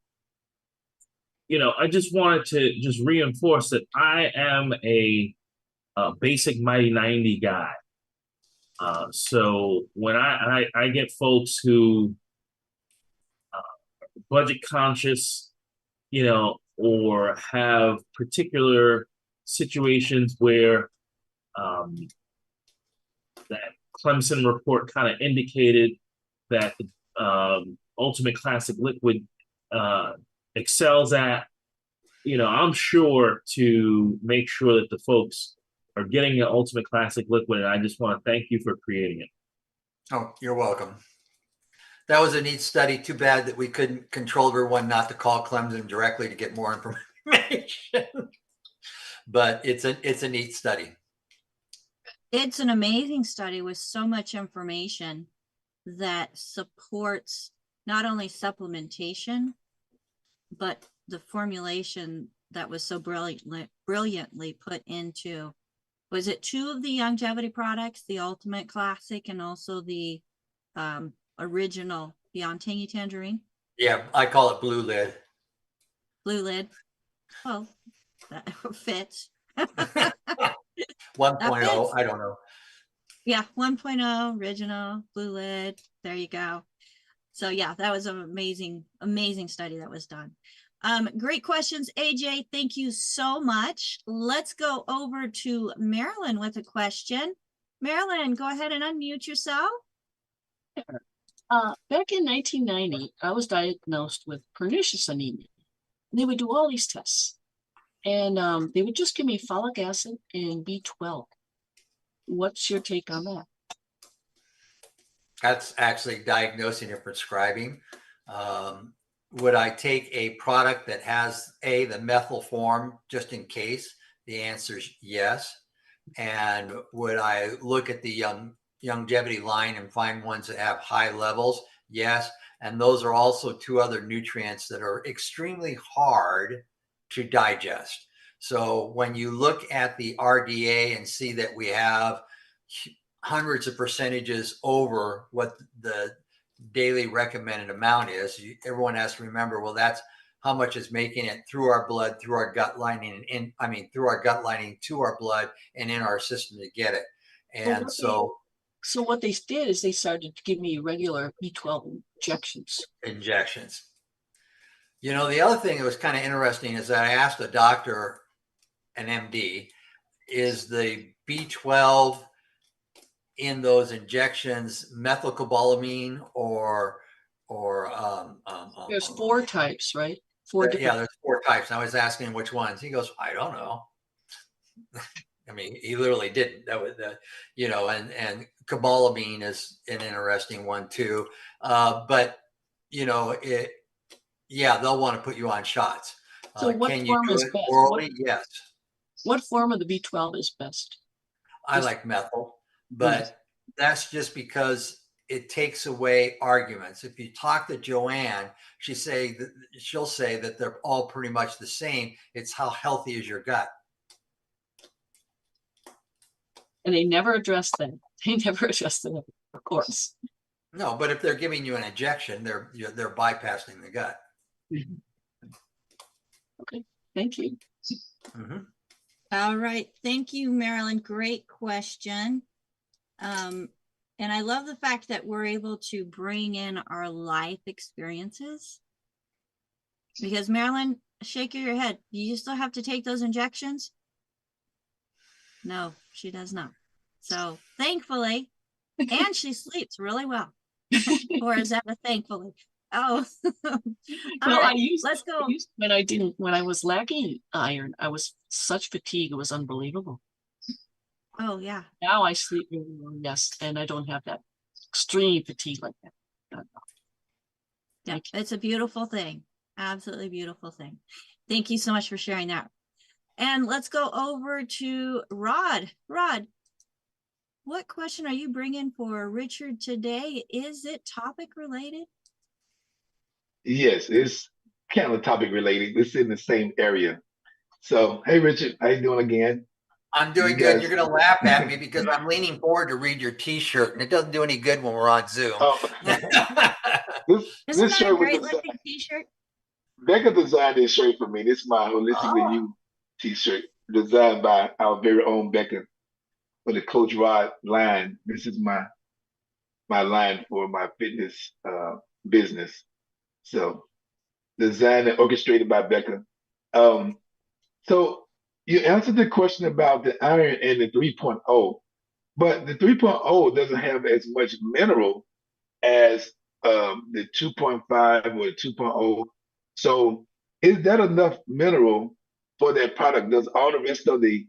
Speaker 3: just wanted to just reinforce that I am a basic Mighty 90 guy. So when I get folks who budget conscious, you know, or have particular situations where that Clemson report kind of indicated that the Ultimate Classic Liquid excels at, you know, I'm sure to make sure that the folks are getting the Ultimate Classic Liquid. And I just want to thank you for creating it.
Speaker 2: Oh, you're welcome. That was a neat study. Too bad that we couldn't control everyone not to call Clemson directly to get more information. But it's a neat study.
Speaker 1: It's an amazing study with so much information that supports not only supplementation, but the formulation that was so brilliantly put into, was it 2 of the longevity products, the Ultimate Classic and also the original Beyond Tangy Tangerine?
Speaker 2: Yeah, I call it blue lid.
Speaker 1: Blue lid. Well, that fits.
Speaker 2: 1.0, I don't know.
Speaker 1: Yeah, 1.0 original blue lid. There you go. So yeah, that was an amazing study that was done. Great questions, AJ. Thank you so much. Let's go over to Marilyn with a question. Marilyn, go ahead and unmute yourself.
Speaker 4: Back in 1990, I was diagnosed with pernicious anemia. They would do all these tests, and they would just give me folic acid and B12. What's your take on that?
Speaker 2: That's actually diagnosing and prescribing. Would I take a product that has the methyl form just in case? The answer is yes. And would I look at the longevity line and find ones that have high levels? Yes. And those are also 2 other nutrients that are extremely hard to digest. So when you look at the RDA and see that we have hundreds of percentages over what the daily recommended amount is, everyone has to remember, well, that's how much is making it through our blood, through our gut lining, and through our gut lining to our blood and in our system to get it. And so
Speaker 4: what they did is they started to give me regular B12 injections.
Speaker 2: You know, the other thing that was kind of interesting is that I asked a doctor, an MD, is the B12 in those injections methylcobalamin or
Speaker 4: there's 4 types, right? 4 different.
Speaker 2: Yeah, there's 4 types. I was asking him which ones. He goes, I don't know. I mean, he literally didn't. That was you know, and cobalamin is an interesting one too. But you know, they'll want to put you on shots.
Speaker 4: So what
Speaker 2: can
Speaker 4: form
Speaker 2: you do
Speaker 4: is
Speaker 2: it
Speaker 4: best?
Speaker 2: orally? Yes.
Speaker 4: What form of the B12 is best?
Speaker 2: I like methyl, but that's just because it takes away arguments. If you talk to Joanne, she'll say that they're all pretty much the same. It's how healthy is your gut.
Speaker 4: And they never address that. They never address that, of course.
Speaker 2: No, but if they're giving you an injection, they're bypassing the gut.
Speaker 4: Okay, thank you.
Speaker 1: All right, thank you, Marilyn. Great question. And I love the fact that we're able to bring in our life experiences. Because Marilyn, shake your head. You still have to take those injections? No, she does not. So thankfully, and she sleeps really well. Or is that a thankfully? Oh,
Speaker 4: Well,
Speaker 1: let's go.
Speaker 4: When I was lacking iron, I was such fatigue. It was unbelievable.
Speaker 1: Oh, yeah.
Speaker 4: Now I sleep really well, yes, and I don't have that extreme fatigue like that.
Speaker 1: Yeah, it's a beautiful thing. Absolutely beautiful thing. Thank you so much for sharing that. And let's go over to Rod. Rod, what question are you bringing for Richard today? Is it topic related?
Speaker 5: Yes, it's kind of topic related. It's in the same area. So, hey, Richard, how you doing again?
Speaker 2: I'm doing good. You're going to laugh at me because I'm leaning forward to read your T-shirt, and it doesn't do any good when we're on Zoom.
Speaker 5: Oh,
Speaker 1: Isn't
Speaker 5: this
Speaker 1: that
Speaker 5: shirt
Speaker 1: a great
Speaker 5: was
Speaker 1: looking T-shirt?
Speaker 5: Becca designed this shirt for me. This is my Holistic with You T-shirt, designed by our very own Becca for the Coach Rod line. This is my line for my fitness business. So designed and orchestrated by Becca. So you answered the question about the iron and the 3.0, but the 3.0 doesn't have as much mineral as the 2.5 or the 2.0. So is that enough mineral for that product? Does all the rest of the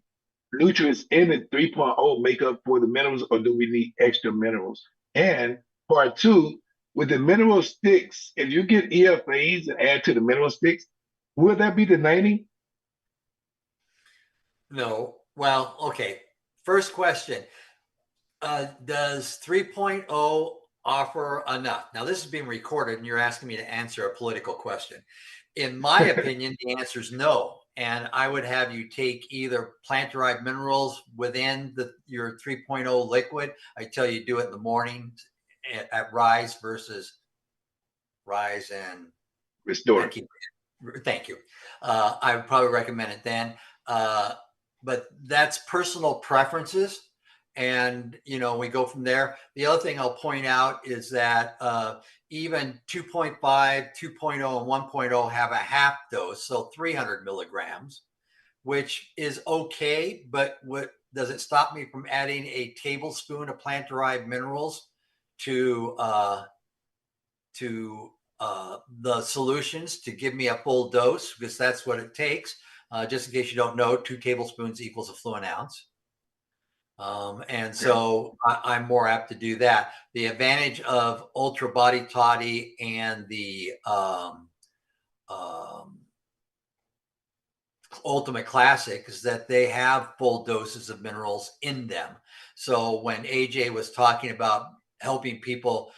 Speaker 5: nutrients in the 3.0 make up for the minerals, or do we need extra minerals? And part two, with the mineral sticks, if you get EFAs and add to the mineral sticks, will that be the 90?
Speaker 2: No. Well, okay. First question. Does 3.0 offer enough? Now, this is being recorded and you're asking me to answer a political question. In my opinion, the answer is no. And I would have you take either plant-derived minerals within your 3.0 liquid. I tell you do it in the morning at Rise versus Rise and
Speaker 5: Restore.
Speaker 2: Thank you. I would probably recommend it then. But that's personal preferences. And, we go from there. The other thing I'll point out is that even 2.5, 2.0, and 1.0 have a half dose, so 300 milligrams, which is okay. But does it stop me from adding a tablespoon of plant-derived minerals to the solutions to give me a full dose? Because that's what it takes. Just in case you don't know, 2 tablespoons equals a fluid ounce. And so I'm more apt to do that. The advantage of Ultra Body Toddy and the Ultimate Classic is that they have full doses of minerals in them. So when AJ was talking about helping people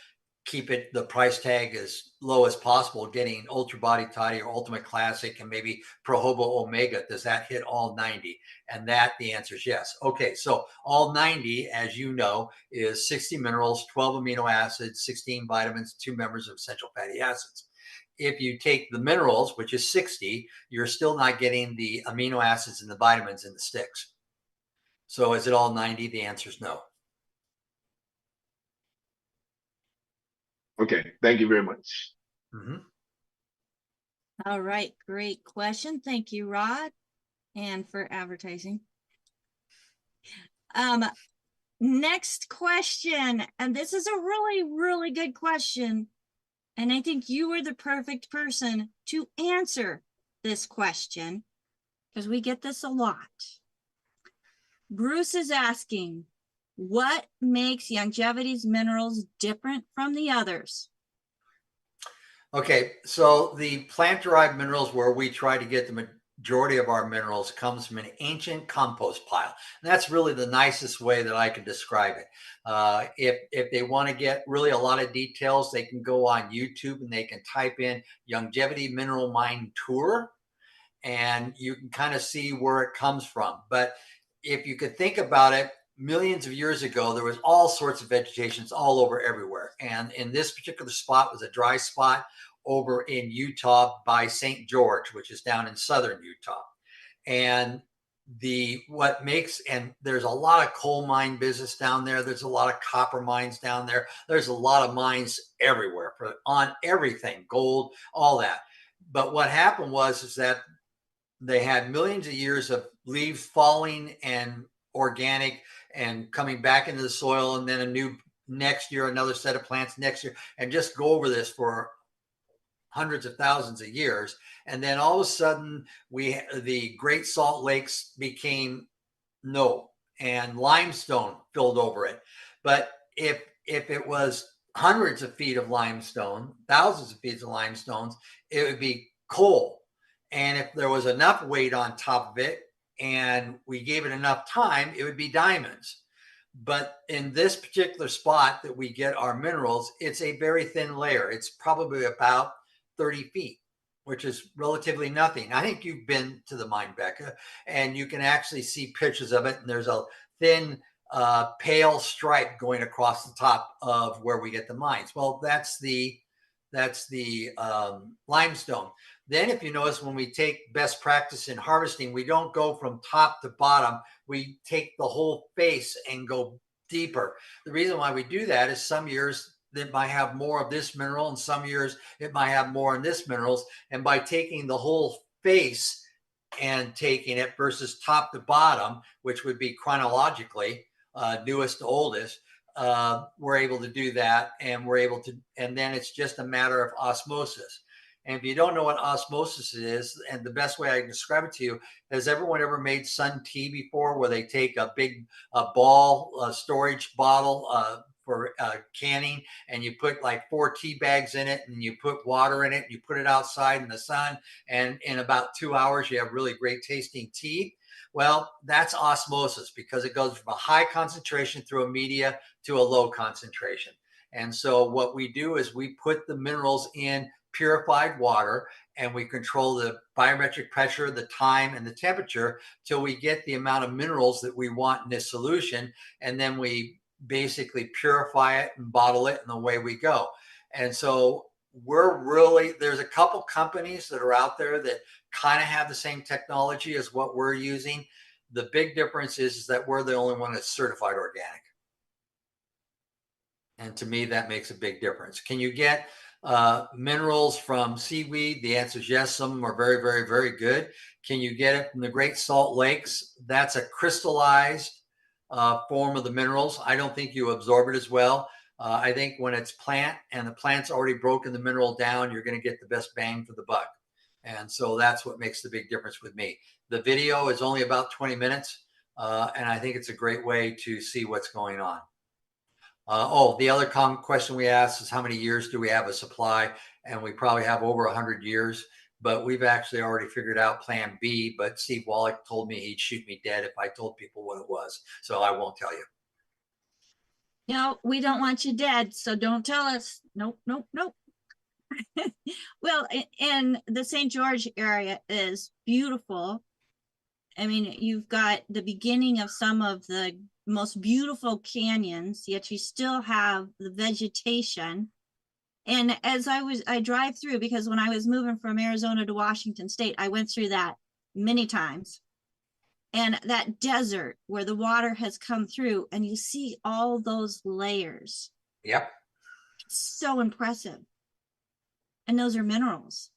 Speaker 2: keep the price tag as low as possible, getting Ultra Body Toddy or Ultimate Classic and maybe Pro Hobo Omega, does that hit all 90? And the answer is yes. Okay, so all 90, as you know, is 60 minerals, 12 amino acids, 16 vitamins, 2 members of essential fatty acids. If you take the minerals, which is 60, you're still not getting the amino acids and the vitamins in the sticks. So is it all 90? The answer is no.
Speaker 5: Okay, thank you very much.
Speaker 2: Mm-hmm.
Speaker 1: All right, great question. Thank you, Rod, and for advertising. Next question, and this is a really, really good question, and I think you are the perfect person to answer this question because we get this a lot. Bruce is asking, what makes Longevity's minerals different from the others?
Speaker 2: Okay, so the plant-derived minerals where we try to get the majority of our minerals comes from an ancient compost pile. And that's really the nicest way that I can describe it. If they want to get really a lot of details, they can go on YouTube and they can type in Longevity Mineral Mine Tour, and you can kind of see where it comes from. But if you could think about it, millions of years ago, there was all sorts of vegetations all over everywhere. And in this particular spot was a dry spot over in Utah by St. George, which is down in southern Utah. And there's a lot of coal mine business down there. There's a lot of copper mines down there. There's a lot of mines everywhere on everything, gold, all that. But what happened is that they had millions of years of leaves falling and organic and coming back into the soil, and then next year, another set of plants next year, and just go over this for hundreds of thousands of years. And then all of a sudden the Great Salt Lakes became and limestone filled over it. But if it was hundreds of feet of limestone, thousands of feet of limestones, it would be coal. And if there was enough weight on top of it and we gave it enough time, it would be diamonds. But in this particular spot that we get our minerals, it's a very thin layer. It's probably about 30 feet, which is relatively nothing. I think you've been to the mine, Becca, and you can actually see pictures of it. And there's a thin, pale stripe going across the top of where we get the mines. Well, that's the limestone. Then if you notice, when we take best practice in harvesting, we don't go from top to bottom. We take the whole face and go deeper. The reason why we do that is some years that might have more of this mineral, and some years it might have more in this minerals. And by taking the whole face and taking it versus top to bottom, which would be chronologically newest to oldest, we're able to do that, and we're able to, and then it's just a matter of osmosis. And if you don't know what osmosis is, and the best way I can describe it to you, has everyone ever made sun tea before, where they take a big storage bottle for canning, and you put like 4 tea bags in it, and you put water in it, and you put it outside in the sun, and in about 2 hours you have really great tasting tea? Well, that's osmosis, because it goes from a high concentration through a media to a low concentration. And so what we do is we put the minerals in purified water, and we control the biometric pressure, the time, and the temperature till we get the amount of minerals that we want in this solution. And then we basically purify it and bottle it, and away we go. And so there's a couple companies that are out there that kind of have the same technology as what we're using. The big difference is that we're the only one that's certified organic. And to me, that makes a big difference. Can you get minerals from seaweed? The answer is yes. Some of them are very, very, very good. Can you get it from the Great Salt Lakes? That's a crystallized form of the minerals. I don't think you absorb it as well. I think when it's plant and the plant's already broken the mineral down, you're going to get the best bang for the buck. And so that's what makes the big difference with me. The video is only about 20 minutes, and I think it's a great way to see what's going on. The other common question we ask is how many years do we have a supply? And we probably have over 100 years, but we've actually already figured out plan B. But Steve Wallach told me he'd shoot me dead if I told people what it was. So I won't tell you.
Speaker 1: No, we don't want you dead, so don't tell us. Nope, nope, nope. Well, in the St. George area is beautiful. I mean, you've got the beginning of some of the most beautiful canyons, yet you still have the vegetation. And as I drive through, because when I was moving from Arizona to Washington State, I went through that many times. And that desert where the water has come through, and you see all those layers.
Speaker 2: Yep.
Speaker 1: It's so impressive. And those are minerals.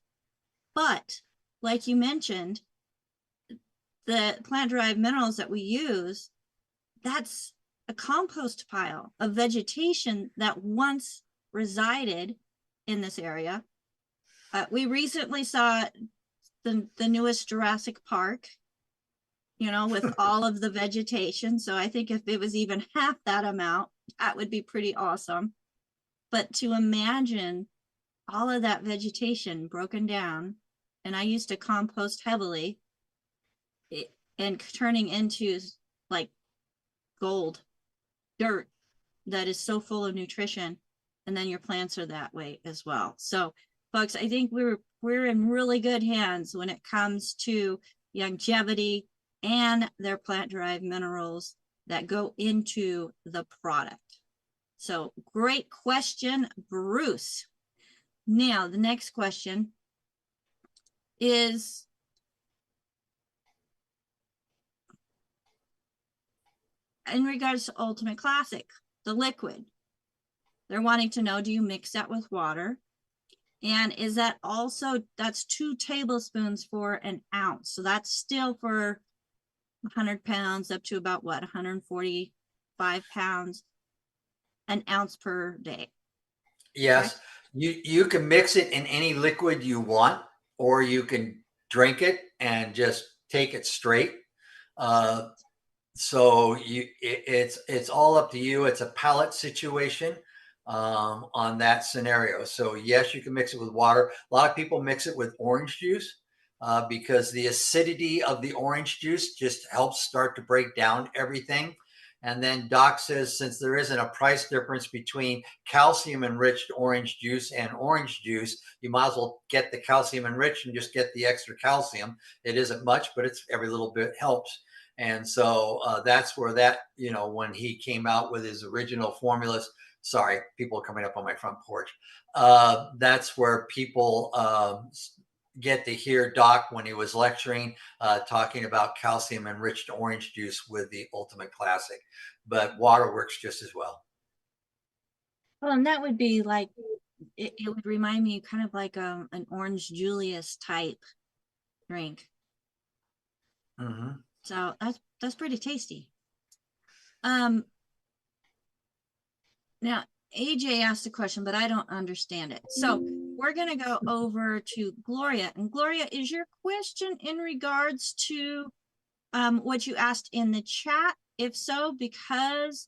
Speaker 1: But like you mentioned, the plant-derived minerals that we use, that's a compost pile of vegetation that once resided in this area. We recently saw the newest Jurassic Park, you know, with all of the vegetation. So I think if it was even half that amount, that would be pretty awesome. But to imagine all of that vegetation broken down, and I used to compost heavily, and turning into like gold dirt that is so full of nutrition, and then your plants are that way as well. So folks, I think we're in really good hands when it comes to longevity and their plant-derived minerals that go into the product. So great question, Bruce. Now the next question is, in regards to Ultimate Classic, the liquid. They're wanting to know, do you mix that with water? And is that also, that's 2 tablespoons for an ounce. So that's still for 100 pounds up to about what, 145 pounds, an ounce per day.
Speaker 2: Yes.
Speaker 1: Correct?
Speaker 2: You can mix it in any liquid you want, or you can drink it and just take it straight. So it's all up to you. It's a palate situation on that scenario. So yes, you can mix it with water. A lot of people mix it with orange juice because the acidity of the orange juice just helps start to break down everything. And then Doc says, since there isn't a price difference between calcium enriched orange juice and orange juice, you might as well get the calcium enriched and just get the extra calcium. It isn't much, but it's every little bit helps. And so that's where that, you know, when he came out with his original formulas, sorry, people are coming up on my front porch. That's where people get to hear Doc when he was lecturing, talking about calcium enriched orange juice with the Ultimate Classic, but water works just as well.
Speaker 1: Well, and that would be like, it would remind me kind of like an Orange Julius type drink.
Speaker 2: Mhm.
Speaker 1: So that's pretty tasty. Now AJ asked a question, but I don't understand it. So we're gonna go over to Gloria. And Gloria, is your question in regards to what you asked in the chat? If so, because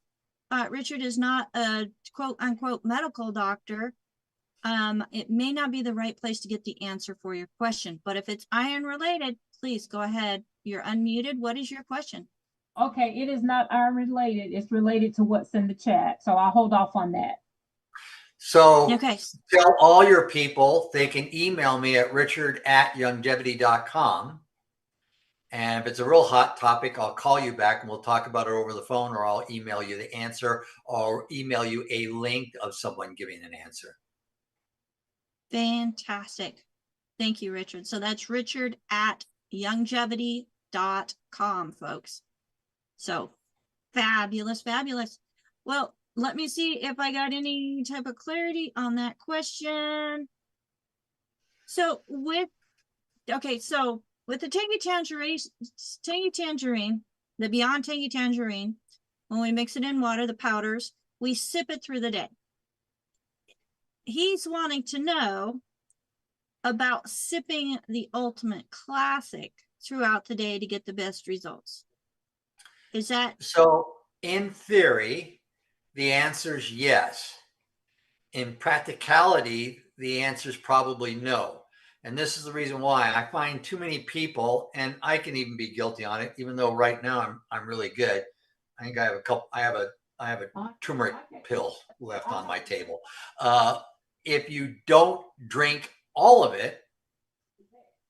Speaker 1: Richard is not a quote unquote medical doctor, it may not be the right place to get the answer for your question. But if it's iron related, please go ahead. You're unmuted. What is your question?
Speaker 6: Okay, it is not iron related. It's related to what's in the chat. So I'll hold off on that.
Speaker 2: So
Speaker 1: Okay.
Speaker 2: tell all your people they can email me at richard@longevity.com. And if it's a real hot topic, I'll call you back and we'll talk about it over the phone, or I'll email you the answer or email you a link of someone giving an answer.
Speaker 1: Fantastic. Thank you, Richard. So that's richard@longevity.com, folks. So fabulous, fabulous. Well, let me see if I got any type of clarity on that question. So with the tangy tangerine, the Beyond Tangy Tangerine, when we mix it in water, the powders, we sip it through the day. He's wanting to know about sipping the Ultimate Classic throughout the day to get the best results. Is that
Speaker 2: so? In theory, the answer is yes. In practicality, the answer is probably no. And this is the reason why. I find too many people, and I can even be guilty on it, even though right now I'm really good. I think I have a couple. I have a turmeric pill left on my table. If you don't drink all of it,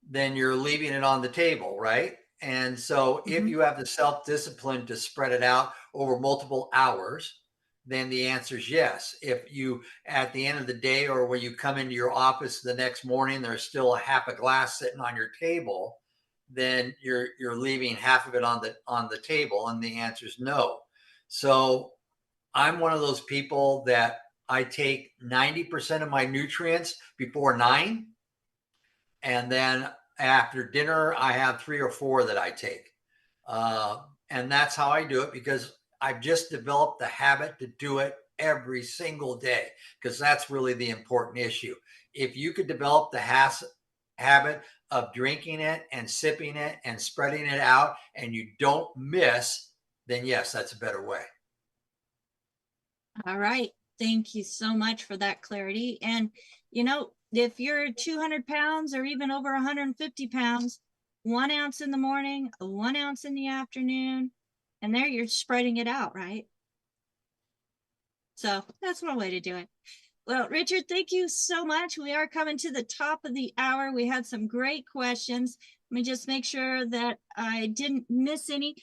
Speaker 2: then you're leaving it on the table, right? And so if you have the self-discipline to spread it out over multiple hours, then the answer is yes. If you, at the end of the day, or when you come into your office the next morning, there's still a half a glass sitting on your table, then you're leaving half of it on the table, and the answer is no. So I'm one of those people that I take 90% of my nutrients before 9, and then after dinner, I have 3 or 4 that I take. And that's how I do it, because I've just developed the habit to do it every single day, because that's really the important issue. If you could develop the habit of drinking it and sipping it and spreading it out, and you don't miss, then yes, that's a better way.
Speaker 1: all right? Thank you so much for that clarity. And if you're 200 pounds or even over 150 pounds, 1 ounce in the morning, 1 ounce in the afternoon, and there you're spreading it out, right? So that's one way to do it. Well, Richard, thank you so much. We are coming to the top of the hour. We had some great questions. Let me just make sure that I didn't miss any.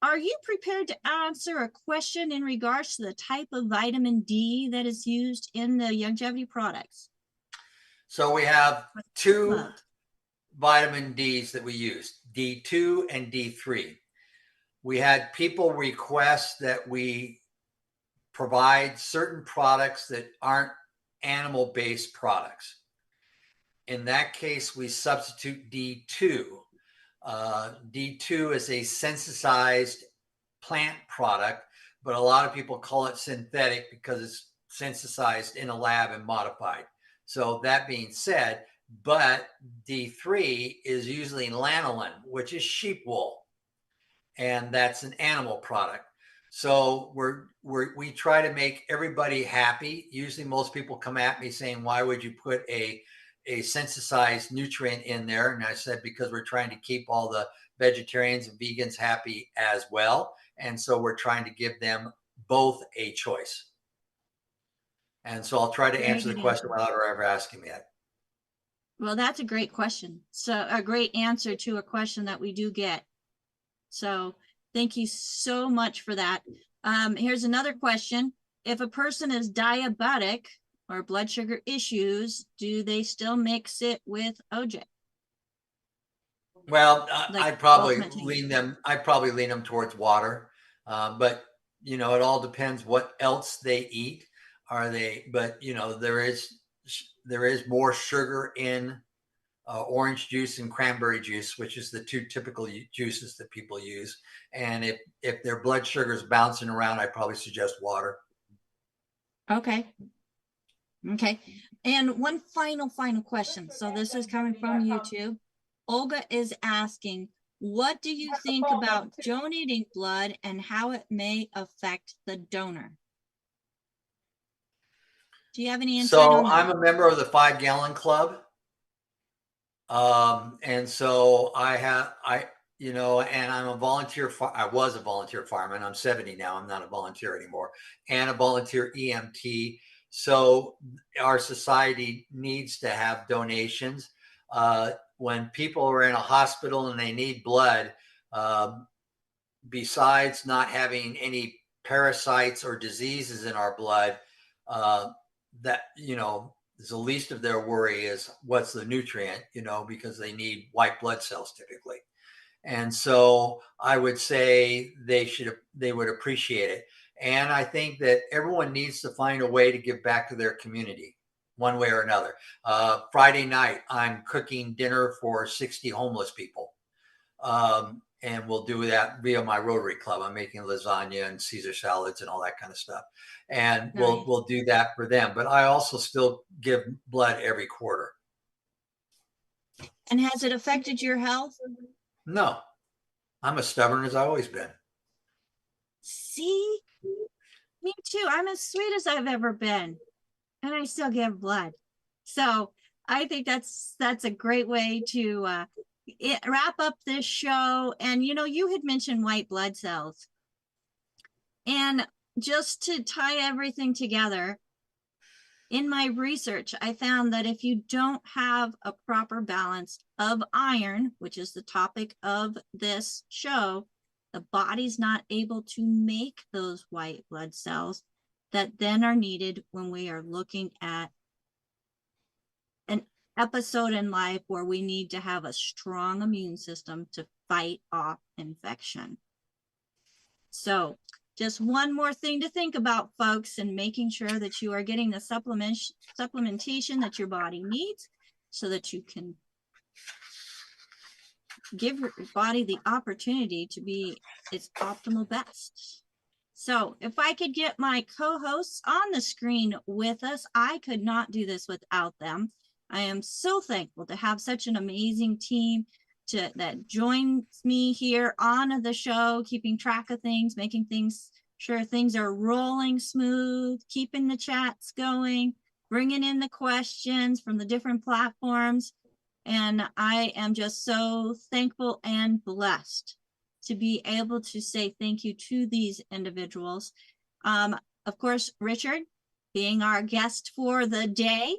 Speaker 1: Are you prepared to answer a question in regards to the type of vitamin D that is used in the longevity products?
Speaker 2: So we have 2 vitamin Ds that we use, D2 and D3. We had people request that we provide certain products that aren't animal-based products. In that case, we substitute D2. D2 is a synthesized plant product, but a lot of people call it synthetic because it's synthesized in a lab and modified. So that being said, but D3 is usually lanolin, which is sheep wool, and that's an animal product. So we try to make everybody happy. Usually most people come at me saying, why would you put a synthesized nutrient in there? And I said, because we're trying to keep all the vegetarians and vegans happy as well. And so we're trying to give them both a choice. And so I'll try to answer the question without her ever asking me that.
Speaker 1: Well, that's a great question. So a great answer to a question that we do get. So thank you so much for that. Here's another question. If a person is diabetic or blood sugar issues, do they still mix it with OJ?
Speaker 2: Well,
Speaker 1: Like
Speaker 2: I'd probably
Speaker 1: ultimate tangy.
Speaker 2: lean them towards water. But you know, it all depends what else they eat. But you know, there is more sugar in orange juice and cranberry juice, which is the two typical juices that people use. And if their blood sugar is bouncing around, I probably suggest water.
Speaker 1: Okay. Okay. And one final question. So this is coming from YouTube. Olga is asking, what do you think about donating blood and how it may affect the donor? Do you have any insight
Speaker 2: So
Speaker 1: on that?
Speaker 2: I'm a member of the 5 Gallon Club. And so you know, and I'm a volunteer. I was a volunteer fireman. I'm 70 now. I'm not a volunteer anymore, and a volunteer EMT. So our society needs to have donations. When people are in a hospital and they need blood, besides not having any parasites or diseases in our blood, that, you know, the least of their worry is what's the nutrient, you know, because they need white blood cells typically. And so I would say they would appreciate it. And I think that everyone needs to find a way to give back to their community one way or another. Friday night, I'm cooking dinner for 60 homeless people. And we'll do that via my Rotary Club. I'm making lasagna and Caesar salads and all that kind of stuff. And
Speaker 1: Nice.
Speaker 2: we'll do that for them. But I also still give blood every quarter.
Speaker 1: And has it affected your health?
Speaker 2: No, I'm as stubborn as I've always been.
Speaker 1: See, me too. I'm as sweet as I've ever been, and I still give blood. So I think that's a great way to wrap up this show. And you know, you had mentioned white blood cells, and just to tie everything together, in my research, I found that if you don't have a proper balance of iron, which is the topic of this show, the body's not able to make those white blood cells that then are needed when we are looking at an episode in life where we need to have a strong immune system to fight off infection. So just one more thing to think about, folks, and making sure that you are getting the supplementation that your body needs so that you can give your body the opportunity to be its optimal best. So if I could get my co-hosts on the screen with us, I could not do this without them. I am so thankful to have such an amazing team that joins me here on the show, keeping track of things, making sure things are rolling smooth, keeping the chats going, bringing in the questions from the different platforms. And I am just so thankful and blessed to be able to say thank you to these individuals. Of course, Richard, being our guest for the day,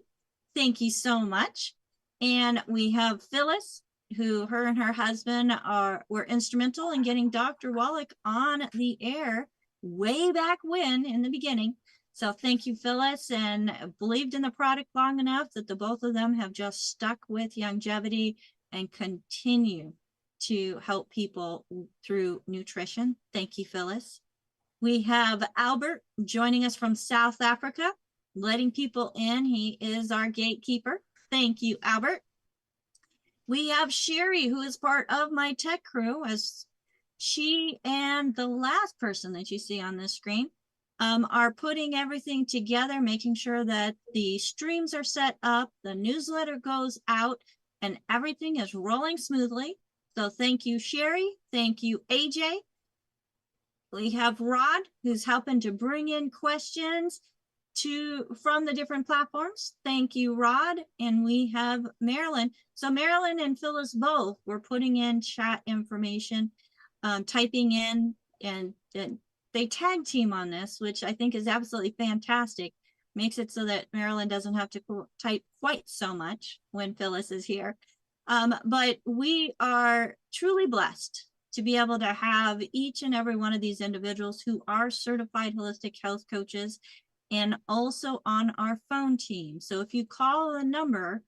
Speaker 1: thank you so much. And we have Phyllis, who her and her husband were instrumental in getting Dr. Wallach on the air way back when in the beginning. So thank you, Phyllis, and believed in the product long enough that the both of them have just stuck with longevity and continue to help people through nutrition. Thank you, Phyllis. We have Albert joining us from South Africa, letting people in. He is our gatekeeper. Thank you, Albert. We have Sherry, who is part of my tech crew, as she and the last person that you see on this screen are putting everything together, making sure that the streams are set up, the newsletter goes out, and everything is rolling smoothly. So thank you, Sherry. Thank you, AJ. We have Rod, who's helping to bring in questions from the different platforms. Thank you, Rod. And we have Marilyn. So Marilyn and Phyllis both were putting in chat information, typing in, and they tag team on this, which I think is absolutely fantastic. Makes it so that Marilyn doesn't have to type quite so much when Phyllis is here. But we are truly blessed to be able to have each and every one of these individuals who are certified holistic health coaches and also on our phone team. So if you call the number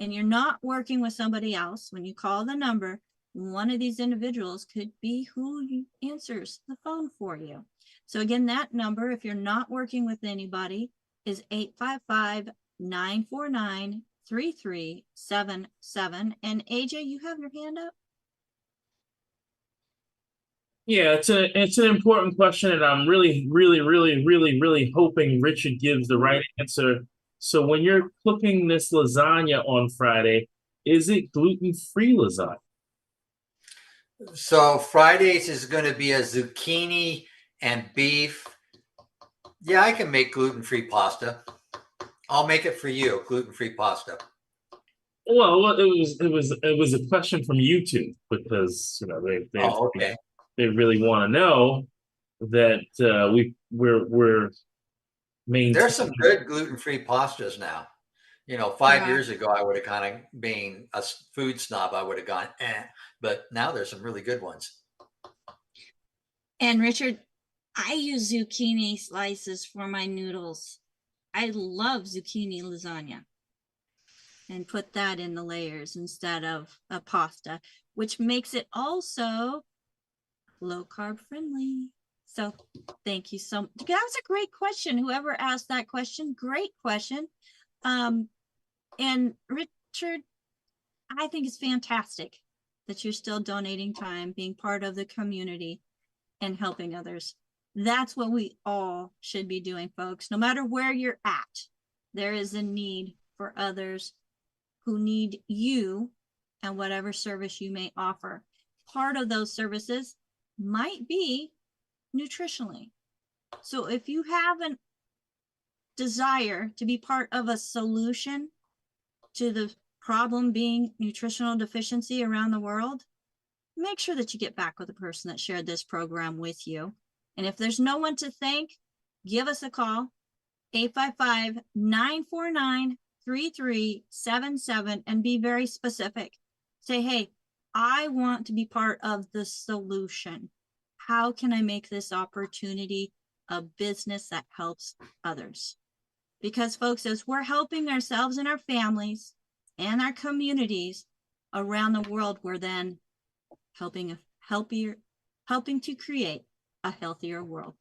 Speaker 1: and you're not working with somebody else, when you call the number, one of these individuals could be who answers the phone for you. So again, that number, if you're not working with anybody, is 855-949-3377. And AJ, you have your hand up?
Speaker 3: Yeah, it's an important question, and I'm really, really, really, really, really hoping Richard gives the right answer. So when you're cooking this lasagna on Friday, is it gluten-free lasagna?
Speaker 2: So Fridays is going to be a zucchini and beef. Yeah, I can make gluten-free pasta. I'll make it for you, gluten-free pasta.
Speaker 3: Well, it was a question from YouTube because
Speaker 2: Okay.
Speaker 3: they really want to know that we're maintaining.
Speaker 2: There's some good gluten-free pastas now. 5
Speaker 1: Yeah.
Speaker 2: years ago, I would have kind of, being a food snob, I would have gone, but now there's some really good ones.
Speaker 1: And Richard, I use zucchini slices for my noodles. I love zucchini lasagna. And put that in the layers instead of a pasta, which makes it also low carb friendly. So thank you so much. That was a great question. Whoever asked that question, great question. And Richard, I think it's fantastic that you're still donating time, being part of the community and helping others. That's what we all should be doing, folks. No matter where you're at, there is a need for others who need you and whatever service you may offer. Part of those services might be nutritionally. So if you have a desire to be part of a solution to the problem being nutritional deficiency around the world, make sure that you get back with the person that shared this program with you. And if there's no one to thank, give us a call, 855-949-3377, and be very specific. Say, hey, I want to be part of the solution. How can I make this opportunity a business that helps others? Because folks, as we're helping ourselves and our families and our communities around the world, we're then helping to create a healthier world.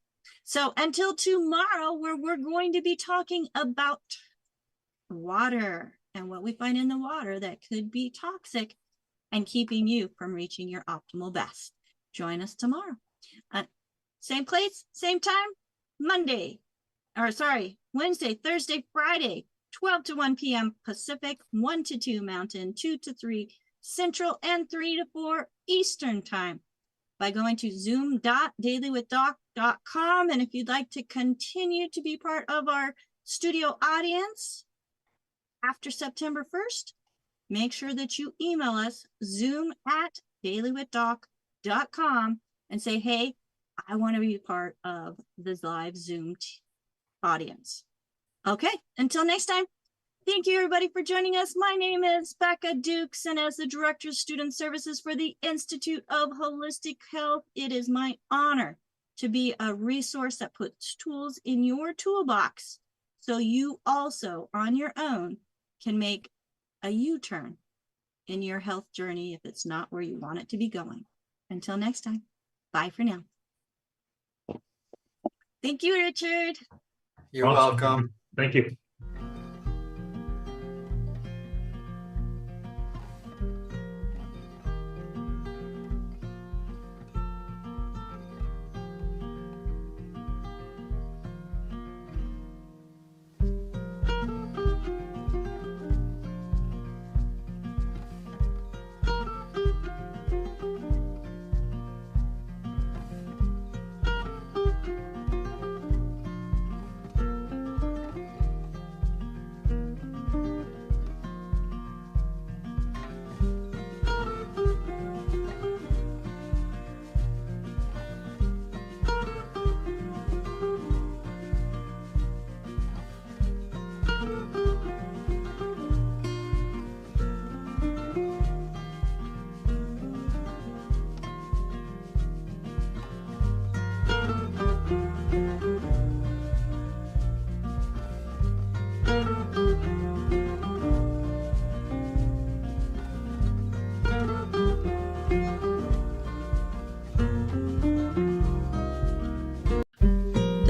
Speaker 1: So until tomorrow, where we're going to be talking about water and what we find in the water that could be toxic and keeping you from reaching your optimal best. Join us tomorrow. Same place, same time, Wednesday, Thursday, Friday, 12 to 1 p.m. Pacific, 1 to 2 Mountain, 2 to 3 Central, and 3 to 4 Eastern time by going to zoom.dailywithdoc.com. And if you'd like to continue to be part of our studio audience after September 1st, make sure that you email us zoom@dailywithdoc.com and say, hey, I want to be part of this live Zoom audience. Okay, until next time, thank you everybody for joining us. My name is Becca Dukes, and as the Director of Student Services for the Institute of Holistic Health, it is my honor to be a resource that puts tools in your toolbox so you also on your own can make a U-turn in your health journey if it's not where you want it to be going. Until next time, bye for now. Thank you, Richard.
Speaker 2: You're
Speaker 3: Awesome.
Speaker 2: welcome.
Speaker 3: Thank you.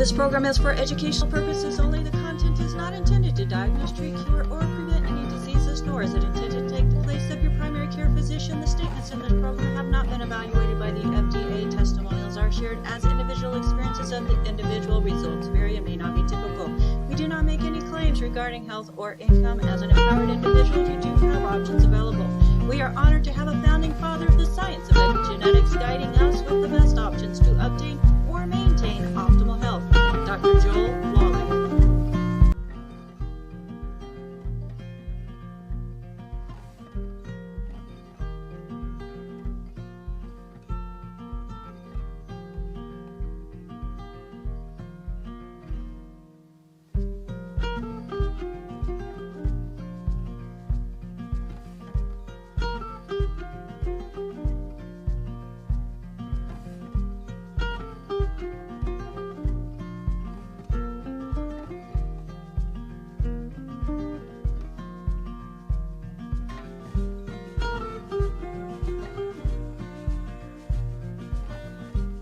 Speaker 1: This program is for educational purposes only. The content is not intended to diagnose, treat, cure, or prevent any diseases, nor is it intended to take the place of your primary care physician. The statements in this program have not been evaluated by the FDA. Testimonials are shared as individual experiences of the individual. Results vary and may not be typical. We do not make any claims regarding health or income. As an empowered individual, you do have options available. We are honored to have a founding father of the science of epigenetics guiding us with the best options to obtain or maintain optimal health. Dr. Joel